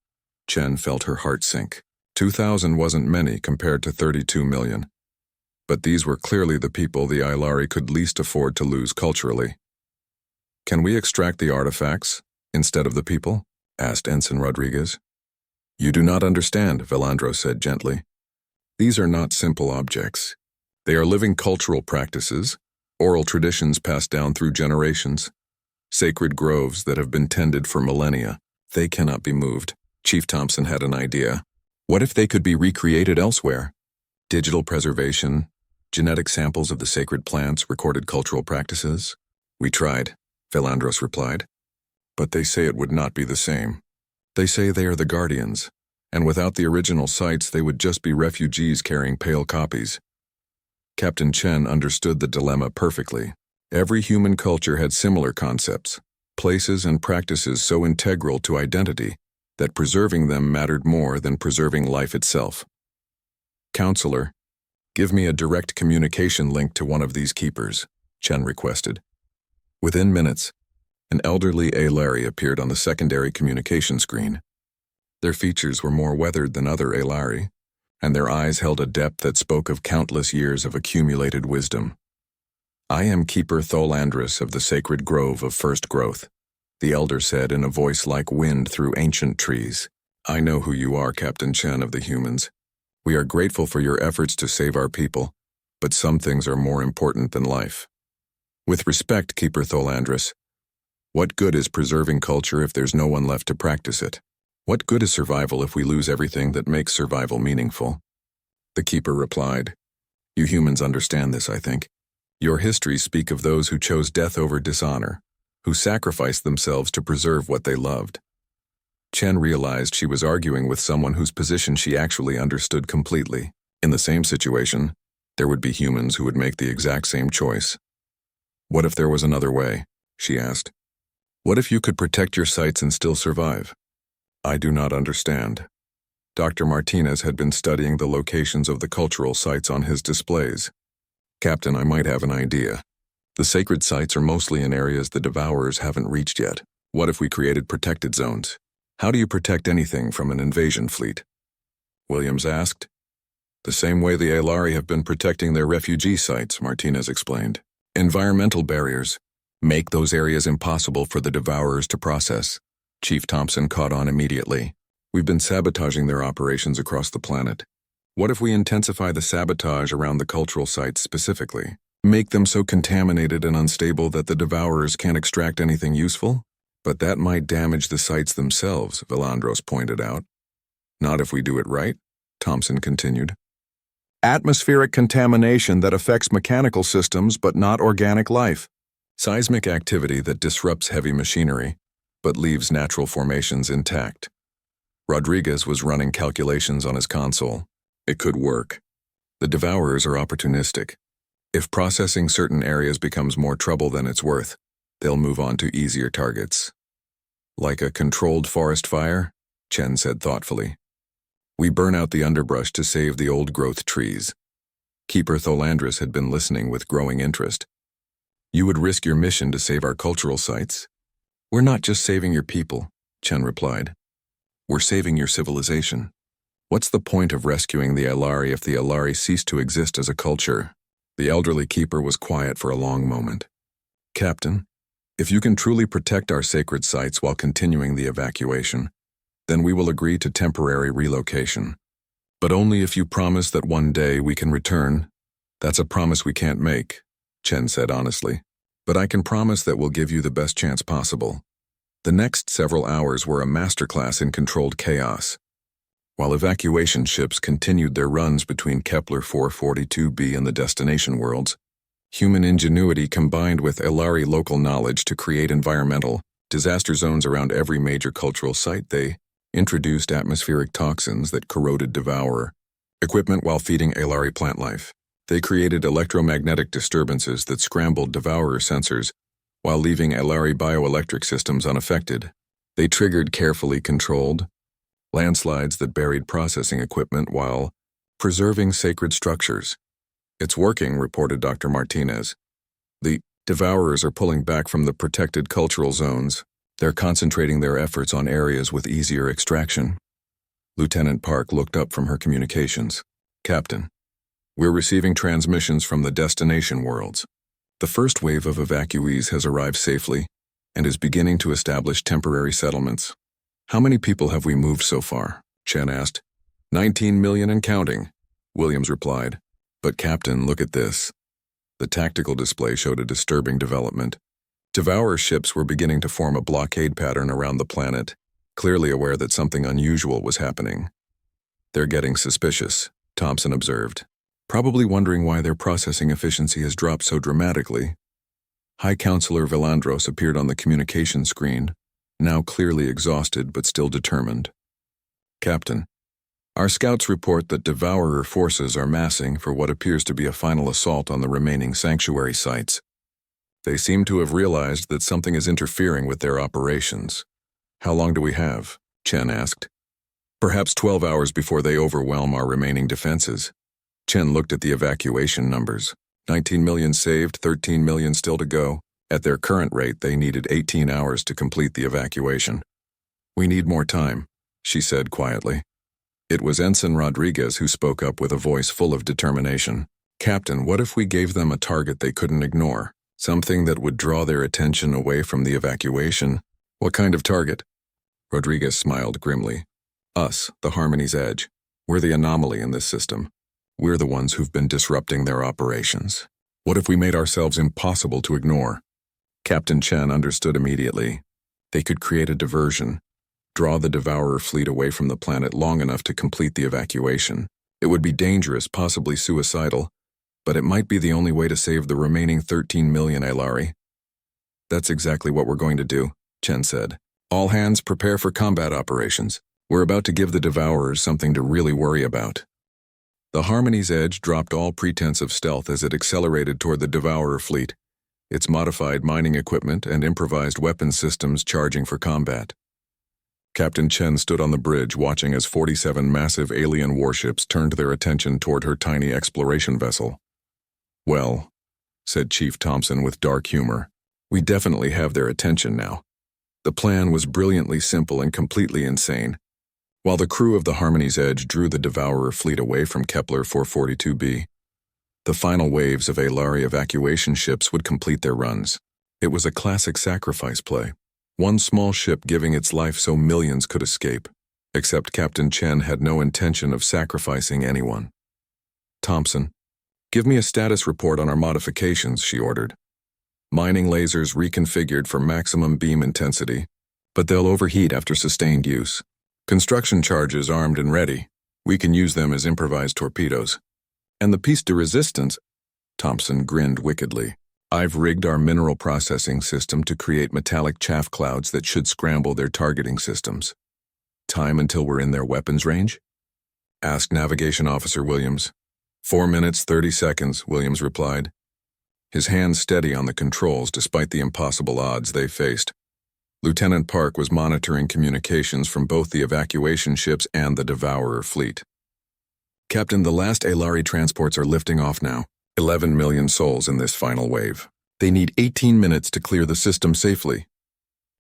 Chen felt her heart sink. 2,000 wasn't many compared to 32 million. But these were clearly the people the Ilari could least afford to lose culturally. Can we extract the artifacts instead of the people? Asked Ensign Rodriguez. You do not understand, Velandro said gently. These are not simple objects. They are living cultural practices, oral traditions passed down through generations, sacred groves that have been tended for millennia. They cannot be moved. Chief Thompson had an idea. What if they could be recreated elsewhere? Digital preservation, genetic samples of the sacred plants, recorded cultural practices? We tried, Velandros replied. But they say it would not be the same. They say they are the guardians, and without the original sites they would just be refugees carrying pale copies. Captain Chen understood the dilemma perfectly. Every human culture had similar concepts, places and practices so integral to identity that preserving them mattered more than preserving life itself. Counselor, give me a direct communication link to one of these keepers, Chen requested. Within minutes, an elderly Aelari appeared on the secondary communication screen. Their features were more weathered than other Aelari, and their eyes held a depth that spoke of countless years of accumulated wisdom. I am Keeper Tholandris of the Sacred Grove of First Growth, the elder said in a voice like wind through ancient trees. I know who you are, Captain Chen of the humans. We are grateful for your efforts to save our people, but some things are more important than life. With respect, Keeper Tholandris, what good is preserving culture if there's no one left to practice it? What good is survival if we lose everything that makes survival meaningful? The Keeper replied, You humans understand this, I think. Your histories speak of those who chose death over dishonor, who sacrificed themselves to preserve what they loved. Chen realized she was arguing with someone whose position she actually understood completely. In the same situation, there would be humans who would make the exact same choice. What if there was another way? She asked. What if you could protect your sites and still survive? I do not understand. Dr. Martinez had been studying the locations of the cultural sites on his displays. Captain, I might have an idea. The sacred sites are mostly in areas the Devourers haven't reached yet. What if we created protected zones? How do you protect anything from an invasion fleet? Williams asked. The same way the Aelari have been protecting their refugee sites, Martinez explained. Environmental barriers. Make those areas impossible for the Devourers to process. Chief Thompson caught on immediately. We've been sabotaging their operations across the planet. What if we intensify the sabotage around the cultural sites specifically? Make them so contaminated and unstable that the Devourers can't extract anything useful? But that might damage the sites themselves, Velandros pointed out. Not if we do it right, Thompson continued. Atmospheric contamination that affects mechanical systems but not organic life. Seismic activity that disrupts heavy machinery, but leaves natural formations intact. Rodriguez was running calculations on his console. It could work. The Devourers are opportunistic. If processing certain areas becomes more trouble than it's worth, they'll move on to easier targets. Like a controlled forest fire, Chen said thoughtfully. We burn out the underbrush to save the old-growth trees. Keeper Tholandris had been listening with growing interest. You would risk your mission to save our cultural sites? We're not just saving your people, Chen replied. We're saving your civilization. What's the point of rescuing the Aelari if the Aelari cease to exist as a culture? The elderly keeper was quiet for a long moment. Captain, if you can truly protect our sacred sites while continuing the evacuation, then we will agree to temporary relocation. But only if you promise that one day we can return. That's a promise we can't make, Chen said honestly. But I can promise that we'll give you the best chance possible. The next several hours were a masterclass in controlled chaos. While evacuation ships continued their runs between Kepler 442b and the destination worlds, human ingenuity combined with Aelari local knowledge to create environmental disaster zones around every major cultural site. They introduced atmospheric toxins that corroded Devourer equipment while feeding Aelari plant life. They created electromagnetic disturbances that scrambled Devourer sensors while leaving Aelari bioelectric systems unaffected. They triggered carefully controlled landslides that buried processing equipment while preserving sacred structures. It's working, reported Dr. Martinez. The devourers are pulling back from the protected cultural zones. They're concentrating their efforts on areas with easier extraction. Lieutenant Park looked up from her communications. Captain, we're receiving transmissions from the destination worlds. The first wave of evacuees has arrived safely and is beginning to establish temporary settlements. How many people have we moved so far? Chen asked. 19 million and counting, Williams replied. But Captain, look at this. The tactical display showed a disturbing development. Devourer ships were beginning to form a blockade pattern around the planet, clearly aware that something unusual was happening. They're getting suspicious, Thompson observed, probably wondering why their processing efficiency has dropped so dramatically. High Counselor Villandros appeared on the communication screen, now clearly exhausted but still determined. Captain, our scouts report that Devourer forces are massing for what appears to be a final assault on the remaining sanctuary sites. They seem to have realized that something is interfering with their operations. How long do we have? Chen asked. Perhaps 12 hours before they overwhelm our remaining defenses. Chen looked at the evacuation numbers. 19 million saved, 13 million still to go. At their current rate, they needed 18 hours to complete the evacuation. We need more time, she said quietly. It was Ensign Rodriguez who spoke up with a voice full of determination. Captain, what if we gave them a target they couldn't ignore? Something that would draw their attention away from the evacuation? What kind of target? Rodriguez smiled grimly. Us, the Harmony's Edge. We're the anomaly in this system. We're the ones who've been disrupting their operations. What if we made ourselves impossible to ignore? Captain Chen understood immediately. They could create a diversion, draw the Devourer fleet away from the planet long enough to complete the evacuation. It would be dangerous, possibly suicidal, but it might be the only way to save the remaining 13 million Aelari. That's exactly what we're going to do, Chen said. All hands prepare for combat operations. We're about to give the Devourers something to really worry about. The Harmony's Edge dropped all pretense of stealth as it accelerated toward the Devourer fleet, its modified mining equipment and improvised weapon systems charging for combat. Captain Chen stood on the bridge watching as 47 massive alien warships turned their attention toward her tiny exploration vessel. Well, said Chief Thompson with dark humor, we definitely have their attention now. The plan was brilliantly simple and completely insane. While the crew of the Harmony's Edge drew the Devourer fleet away from Kepler 442b, the final waves of Aelari evacuation ships would complete their runs. It was a classic sacrifice play. One small ship giving its life so millions could escape, except Captain Chen had no intention of sacrificing anyone. Thompson, give me a status report on our modifications, she ordered. Mining lasers reconfigured for maximum beam intensity, but they'll overheat after sustained use. Construction charges armed and ready. We can use them as improvised torpedoes. And the piece de resistance, Thompson grinned wickedly. I've rigged our mineral processing system to create metallic chaff clouds that should scramble their targeting systems. Time until we're in their weapons range? Asked Navigation Officer Williams. 4 minutes, 30 seconds, Williams replied, his hands steady on the controls despite the impossible odds they faced. Lieutenant Park was monitoring communications from both the evacuation ships and the Devourer fleet. Captain, the last Aelari transports are lifting off now. 11 million souls in this final wave. They need 18 minutes to clear the system safely.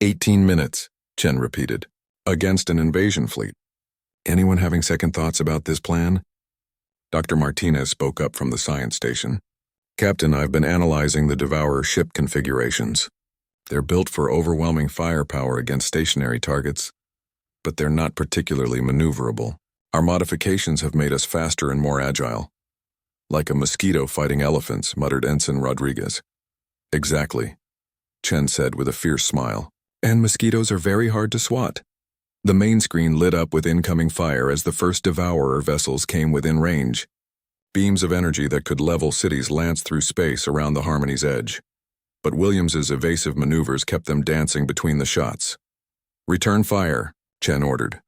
18 minutes, Chen repeated, against an invasion fleet. Anyone having second thoughts about this plan? Dr. Martinez spoke up from the science station. Captain, I've been analyzing the Devourer ship configurations. They're built for overwhelming firepower against stationary targets, but they're not particularly maneuverable. Our modifications have made us faster and more agile. Like a mosquito fighting elephants, muttered Ensign Rodriguez. Exactly, Chen said with a fierce smile. And mosquitoes are very hard to swat. The main screen lit up with incoming fire as the first Devourer vessels came within range. Beams of energy that could level cities lanced through space around the Harmony's Edge. But Williams's evasive maneuvers kept them dancing between the shots. Return fire, Chen ordered.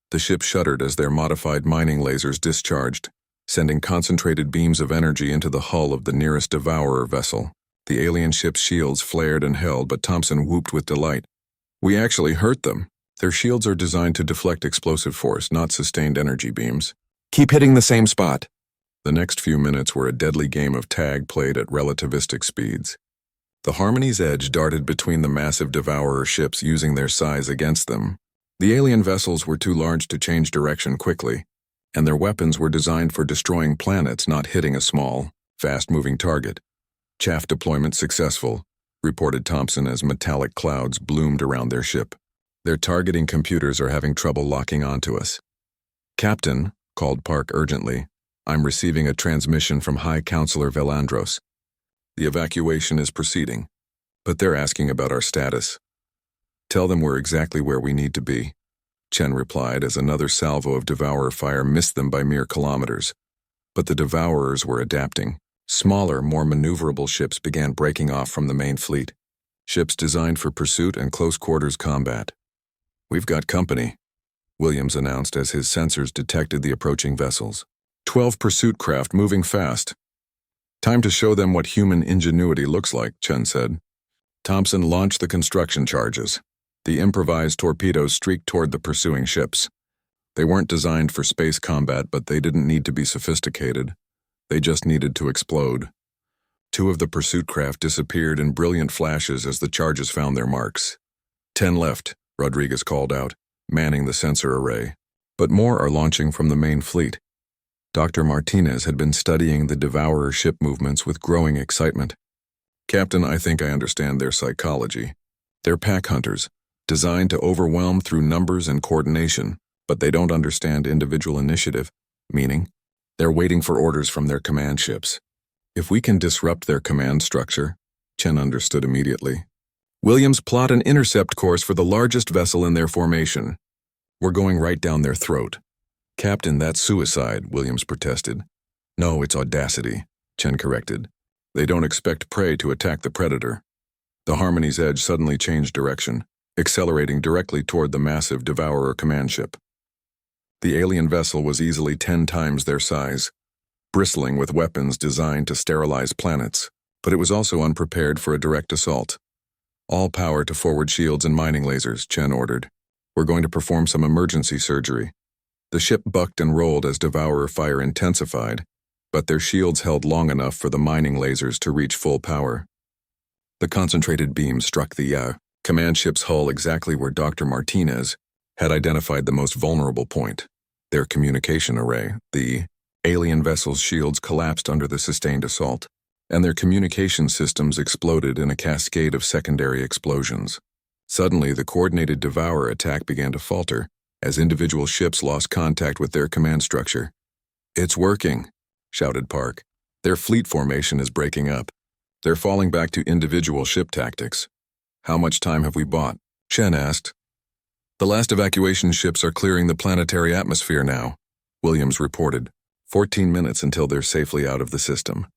The ship shuddered as their modified mining lasers discharged, sending concentrated beams of energy into the hull of the nearest Devourer vessel. The alien ship's shields flared and held, but Thompson whooped with delight. We actually hurt them. Their shields are designed to deflect explosive force, not sustained energy beams. Keep hitting the same spot. The next few minutes were a deadly game of tag played at relativistic speeds. The Harmony's Edge darted between the massive Devourer ships using their size against them. The alien vessels were too large to change direction quickly, and their weapons were designed for destroying planets, not hitting a small, fast-moving target. Chaff deployment successful, reported Thompson as metallic clouds bloomed around their ship. Their targeting computers are having trouble locking onto us. Captain, called Park urgently, I'm receiving a transmission from High Counselor Velandros. The evacuation is proceeding, but they're asking about our status. Tell them we're exactly where we need to be, Chen replied as another salvo of Devourer fire missed them by mere kilometers. But the Devourers were adapting. Smaller, more maneuverable ships began breaking off from the main fleet. Ships designed for pursuit and close-quarters combat. We've got company, Williams announced as his sensors detected the approaching vessels. 12 pursuit craft moving fast. Time to show them what human ingenuity looks like, Chen said. Thompson launched the construction charges. The improvised torpedoes streaked toward the pursuing ships. They weren't designed for space combat, but they didn't need to be sophisticated. They just needed to explode. 2 of the pursuit craft disappeared in brilliant flashes as the charges found their marks. 10 left, Rodriguez called out, manning the sensor array. But more are launching from the main fleet. Dr. Martinez had been studying the Devourer ship movements with growing excitement. Captain, I think I understand their psychology. They're pack hunters, designed to overwhelm through numbers and coordination, but they don't understand individual initiative, meaning they're waiting for orders from their command ships. If we can disrupt their command structure, Chen understood immediately. Williams, plot an intercept course for the largest vessel in their formation. We're going right down their throat. Captain, that's suicide, Williams protested. No, it's audacity, Chen corrected. They don't expect prey to attack the predator. The Harmony's Edge suddenly changed direction, accelerating directly toward the massive Devourer command ship. The alien vessel was easily 10 times their size, bristling with weapons designed to sterilize planets, but it was also unprepared for a direct assault. All power to forward shields and mining lasers, Chen ordered. We're going to perform some emergency surgery. The ship bucked and rolled as Devourer fire intensified, but their shields held long enough for the mining lasers to reach full power. The concentrated beam struck the command ship's hull exactly where Dr. Martinez had identified the most vulnerable point, their communication array. The alien vessel's shields collapsed under the sustained assault, and their communication systems exploded in a cascade of secondary explosions. Suddenly, the coordinated Devourer attack began to falter, as individual ships lost contact with their command structure. It's working, shouted Park. Their fleet formation is breaking up. They're falling back to individual ship tactics. How much time have we bought? Chen asked. The last evacuation ships are clearing the planetary atmosphere now, Williams reported. 14 minutes until they're safely out of the system.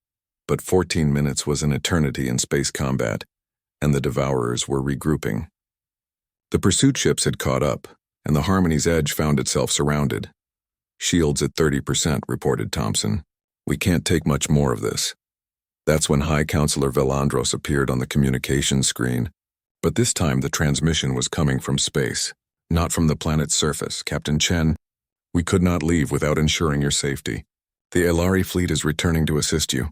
But 14 minutes was an eternity in space combat, and the Devourers were regrouping. The pursuit ships had caught up, and the Harmony's Edge found itself surrounded. Shields at 30%, reported Thompson. We can't take much more of this. That's when High Counselor Velandros appeared on the communications screen. But this time the transmission was coming from space, not from the planet's surface. Captain Chen, we could not leave without ensuring your safety. The Elari fleet is returning to assist you.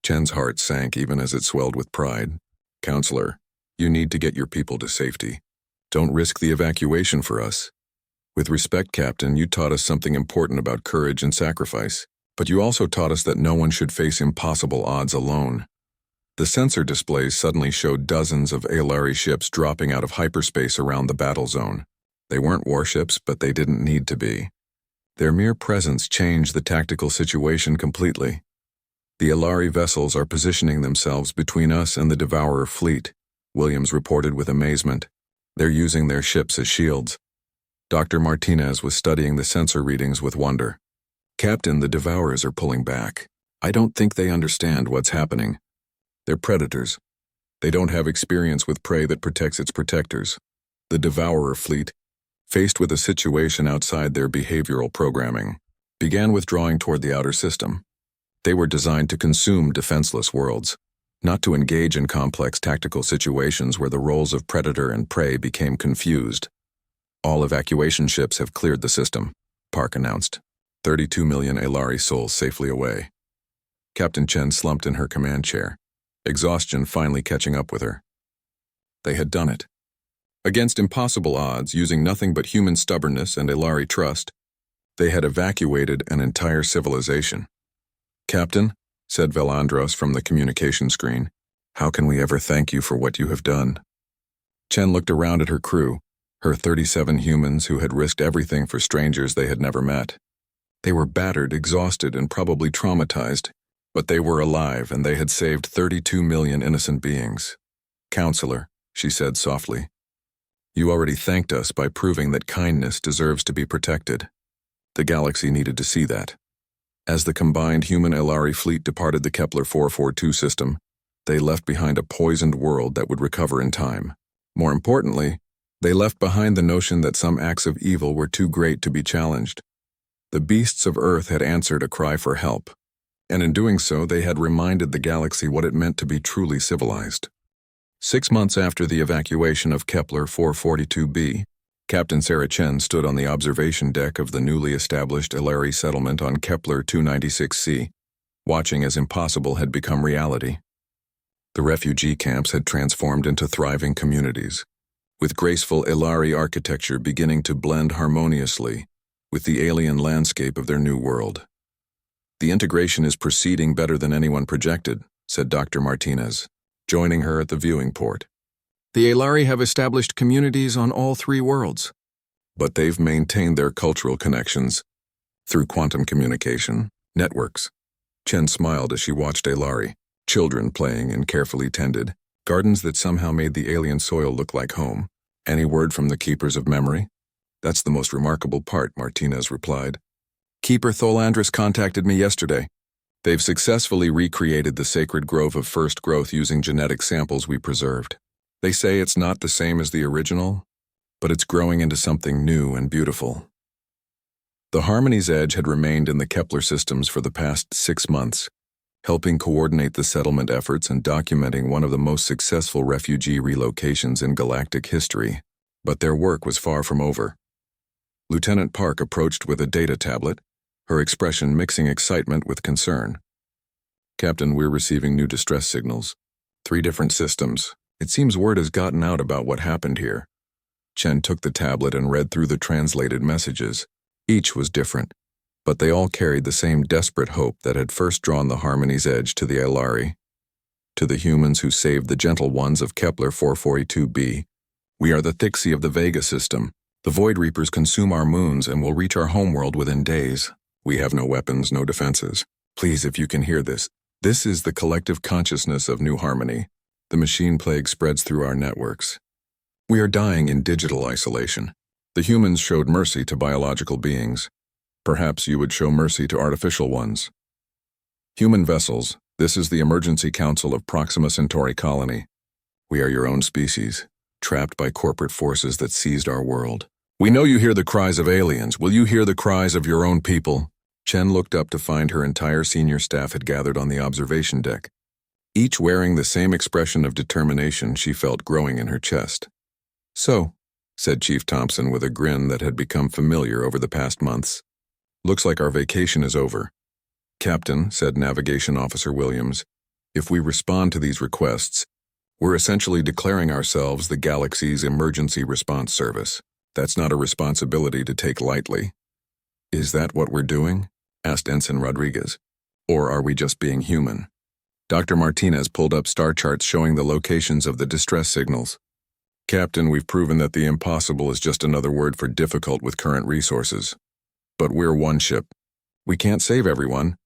Chen's heart sank even as it swelled with pride. Counselor, you need to get your people to safety. Don't risk the evacuation for us. With respect, Captain, you taught us something important about courage and sacrifice, but you also taught us that no one should face impossible odds alone. The sensor displays suddenly showed dozens of Aelari ships dropping out of hyperspace around the battle zone. They weren't warships, but they didn't need to be. Their mere presence changed the tactical situation completely. The Aelari vessels are positioning themselves between us and the Devourer fleet, Williams reported with amazement. They're using their ships as shields. Dr. Martinez was studying the sensor readings with wonder. Captain, the Devourers are pulling back. I don't think they understand what's happening. They're predators. They don't have experience with prey that protects its protectors. The Devourer fleet, faced with a situation outside their behavioral programming, began withdrawing toward the outer system. They were designed to consume defenseless worlds, not to engage in complex tactical situations where the roles of predator and prey became confused. All evacuation ships have cleared the system, Park announced. 32 million Aelari souls safely away. Captain Chen slumped in her command chair, exhaustion finally catching up with her. They had done it. Against impossible odds, using nothing but human stubbornness and Ilari trust, they had evacuated an entire civilization. "Captain," said Velandros from the communication screen, "how can we ever thank you for what you have done?" Chen looked around at her crew, her 37 humans who had risked everything for strangers they had never met. They were battered, exhausted, and probably traumatized, but they were alive and they had saved 32 million innocent beings. "Counselor," she said softly, "you already thanked us by proving that kindness deserves to be protected." The galaxy needed to see that. As the combined human-Ilari fleet departed the Kepler 442 system, they left behind a poisoned world that would recover in time. More importantly, they left behind the notion that some acts of evil were too great to be challenged. The beasts of Earth had answered a cry for help, and in doing so they had reminded the galaxy what it meant to be truly civilized. 6 months after the evacuation of Kepler 442b, Captain Sarah Chen stood on the observation deck of the newly established Ilari settlement on Kepler 296c, watching as impossible had become reality. The refugee camps had transformed into thriving communities, with graceful Ilari architecture beginning to blend harmoniously with the alien landscape of their new world. "The integration is proceeding better than anyone projected," said Dr. Martinez, joining her at the viewing port. "The Ilari have established communities on all 3 worlds, but they've maintained their cultural connections through quantum communication networks." Chen smiled as she watched Ilari, children playing in carefully tended gardens that somehow made the alien soil look like home. "Any word from the Keepers of Memory?" "That's the most remarkable part," Martinez replied. "Keeper Tholandris contacted me yesterday. They've successfully recreated the sacred grove of first growth using genetic samples we preserved. They say it's not the same as the original, but it's growing into something new and beautiful." The Harmony's Edge had remained in the Kepler systems for the past 6 months, helping coordinate the settlement efforts and documenting one of the most successful refugee relocations in galactic history. But their work was far from over. Lieutenant Park approached with a data tablet, her expression mixing excitement with concern. "Captain, we're receiving new distress signals. 3 different systems. It seems word has gotten out about what happened here." Chen took the tablet and read through the translated messages. Each was different, but they all carried the same desperate hope that had first drawn the Harmony's Edge to the Ilari. "To the humans who saved the gentle ones of Kepler 442b, we are the Thixie of the Vega system. The Void Reapers consume our moons and will reach our homeworld within days. We have no weapons, no defenses. Please, if you can hear this, this is the collective consciousness of New Harmony. The machine plague spreads through our networks. We are dying in digital isolation. The humans showed mercy to biological beings. Perhaps you would show mercy to artificial ones. Human vessels, this is the Emergency Council of Proxima Centauri Colony. We are your own species, trapped by corporate forces that seized our world. We know you hear the cries of aliens. Will you hear the cries of your own people?" Chen looked up to find her entire senior staff had gathered on the observation deck, each wearing the same expression of determination she felt growing in her chest. "So," said Chief Thompson with a grin that had become familiar over the past months, "looks like our vacation is over." "Captain," said Navigation Officer Williams, "if we respond to these requests, we're essentially declaring ourselves the galaxy's emergency response service. That's not a responsibility to take lightly." "Is that what we're doing?" asked Ensign Rodriguez. "Or are we just being human?" Dr. Martinez pulled up star charts showing the locations of the distress signals. "Captain, we've proven that the impossible is just another word for difficult with current resources. But we're one ship. We can't save everyone.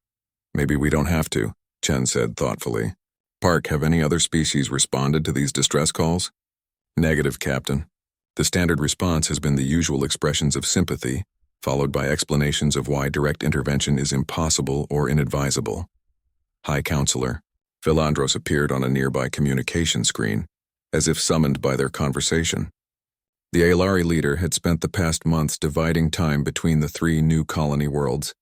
Maybe we don't have to," Chen said thoughtfully. "Park, have any other species responded to these distress calls?" "Negative, Captain. The standard response has been the usual expressions of sympathy, followed by explanations of why direct intervention is impossible or inadvisable." "High Counselor." Philandros appeared on a nearby communication screen, as if summoned by their conversation. The Ilari leader had spent the past months dividing time between the 3 new colony worlds,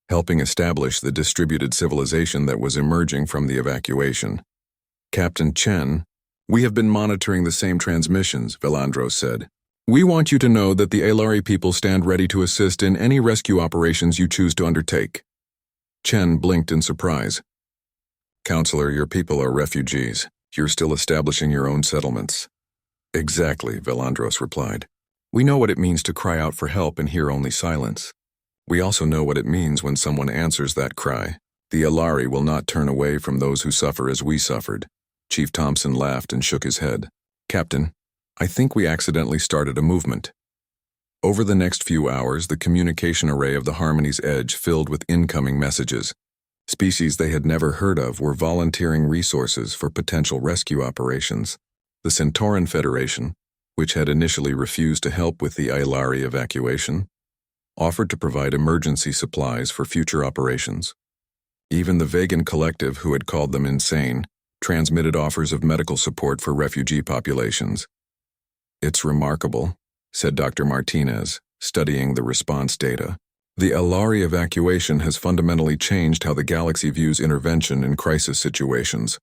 helping establish the distributed civilization that was emerging from the evacuation. "Captain Chen, we have been monitoring the same transmissions," Philandros said. "We want you to know that the Ilari people stand ready to assist in any rescue operations you choose to undertake." Chen blinked in surprise. Counselor, your people are refugees. You're still establishing your own settlements. Exactly, Velandros replied. We know what it means to cry out for help and hear only silence. We also know what it means when someone answers that cry. The Alari will not turn away from those who suffer as we suffered. Chief Thompson laughed and shook his head. Captain, I think we accidentally started a movement. Over the next few hours, the communication array of the Harmony's Edge filled with incoming messages. Species they had never heard of were volunteering resources for potential rescue operations. The Centauran Federation, which had initially refused to help with the Ailari evacuation, offered to provide emergency supplies for future operations. Even the Vegan Collective, who had called them insane, transmitted offers of medical support for refugee populations. It's remarkable, said Dr. Martinez, studying the response data. The Alari evacuation has fundamentally changed how the galaxy views intervention in crisis situations.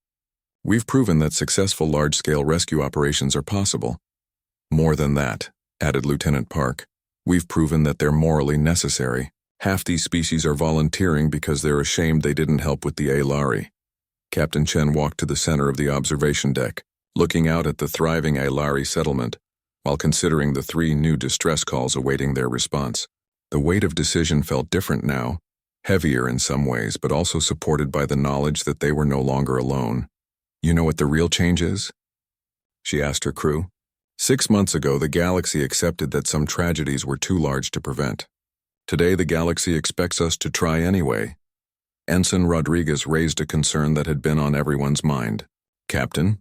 We've proven that successful large-scale rescue operations are possible. More than that, added Lieutenant Park, we've proven that they're morally necessary. Half these species are volunteering because they're ashamed they didn't help with the Ailari. Captain Chen walked to the center of the observation deck, looking out at the thriving Ailari settlement, while considering the 3 new distress calls awaiting their response. The weight of decision felt different now, heavier in some ways, but also supported by the knowledge that they were no longer alone. You know what the real change is? She asked her crew. 6 months ago, the galaxy accepted that some tragedies were too large to prevent. Today, the galaxy expects us to try anyway. Ensign Rodriguez raised a concern that had been on everyone's mind. Captain,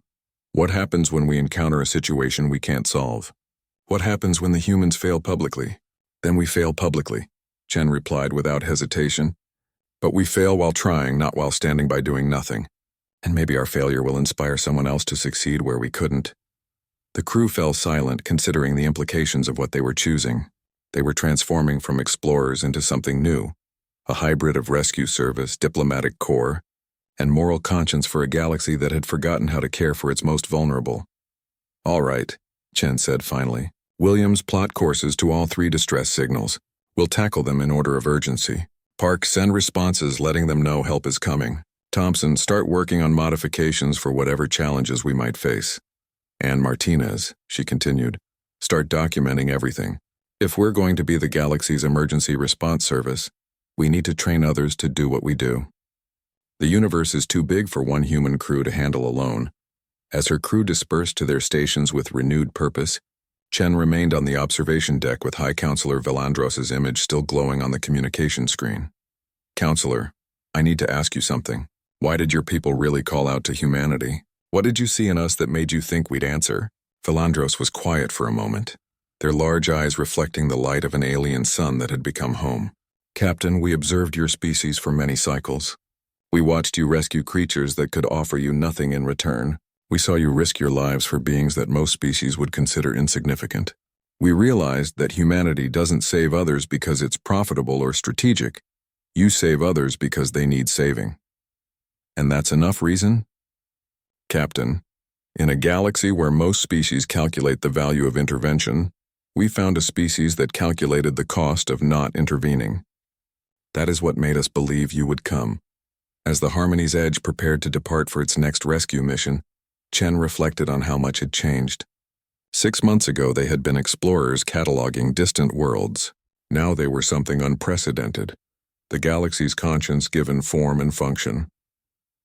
what happens when we encounter a situation we can't solve? What happens when the humans fail publicly? Then we fail publicly, Chen replied without hesitation. But we fail while trying, not while standing by doing nothing. And maybe our failure will inspire someone else to succeed where we couldn't. The crew fell silent, considering the implications of what they were choosing. They were transforming from explorers into something new, a hybrid of rescue service, diplomatic corps, and moral conscience for a galaxy that had forgotten how to care for its most vulnerable. All right, Chen said finally. Williams, plot courses to all 3 distress signals. We'll tackle them in order of urgency. Park, send responses letting them know help is coming. Thompson, start working on modifications for whatever challenges we might face. And Martinez, she continued, start documenting everything. If we're going to be the galaxy's emergency response service, we need to train others to do what we do. The universe is too big for one human crew to handle alone. As her crew dispersed to their stations with renewed purpose, Chen remained on the observation deck with High Counselor Velandros' image still glowing on the communication screen. Counselor, I need to ask you something. Why did your people really call out to humanity? What did you see in us that made you think we'd answer? Velandros was quiet for a moment, their large eyes reflecting the light of an alien sun that had become home. Captain, we observed your species for many cycles. We watched you rescue creatures that could offer you nothing in return. We saw you risk your lives for beings that most species would consider insignificant. We realized that humanity doesn't save others because it's profitable or strategic. You save others because they need saving. And that's enough reason? Captain, in a galaxy where most species calculate the value of intervention, we found a species that calculated the cost of not intervening. That is what made us believe you would come. As the Harmony's Edge prepared to depart for its next rescue mission, Chen reflected on how much had changed. 6 months ago, they had been explorers cataloging distant worlds. Now they were something unprecedented, the galaxy's conscience given form and function.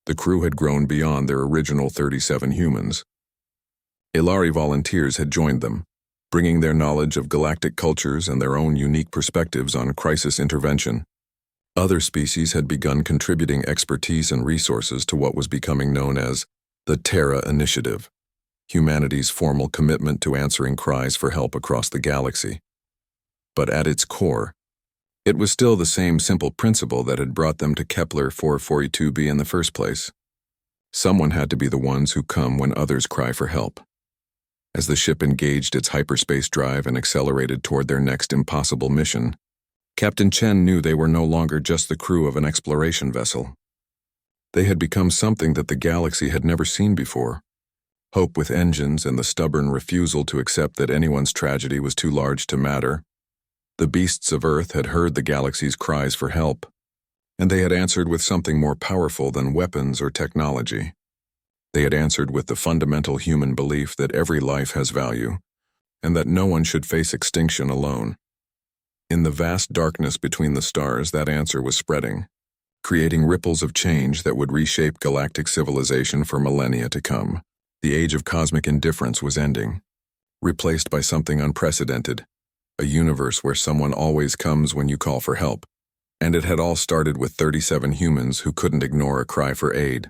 The crew had grown beyond their original 37 humans. Ilari volunteers had joined them, bringing their knowledge of galactic cultures and their own unique perspectives on crisis intervention. Other species had begun contributing expertise and resources to what was becoming known as the Terra Initiative, humanity's formal commitment to answering cries for help across the galaxy. But at its core, it was still the same simple principle that had brought them to Kepler 442b in the first place. Someone had to be the ones who come when others cry for help. As the ship engaged its hyperspace drive and accelerated toward their next impossible mission, Captain Chen knew they were no longer just the crew of an exploration vessel. They had become something that the galaxy had never seen before. Hope with engines and the stubborn refusal to accept that anyone's tragedy was too large to matter. The beasts of Earth had heard the galaxy's cries for help, And they had answered with something more powerful than weapons or technology. They had answered with the fundamental human belief that every life has value, and that no one should face extinction alone. In the vast darkness between the stars, that answer was spreading, creating ripples of change that would reshape galactic civilization for millennia to come. The age of cosmic indifference was ending, replaced by something unprecedented, a universe where someone always comes when you call for help. And it had all started with 37 humans who couldn't ignore a cry for aid.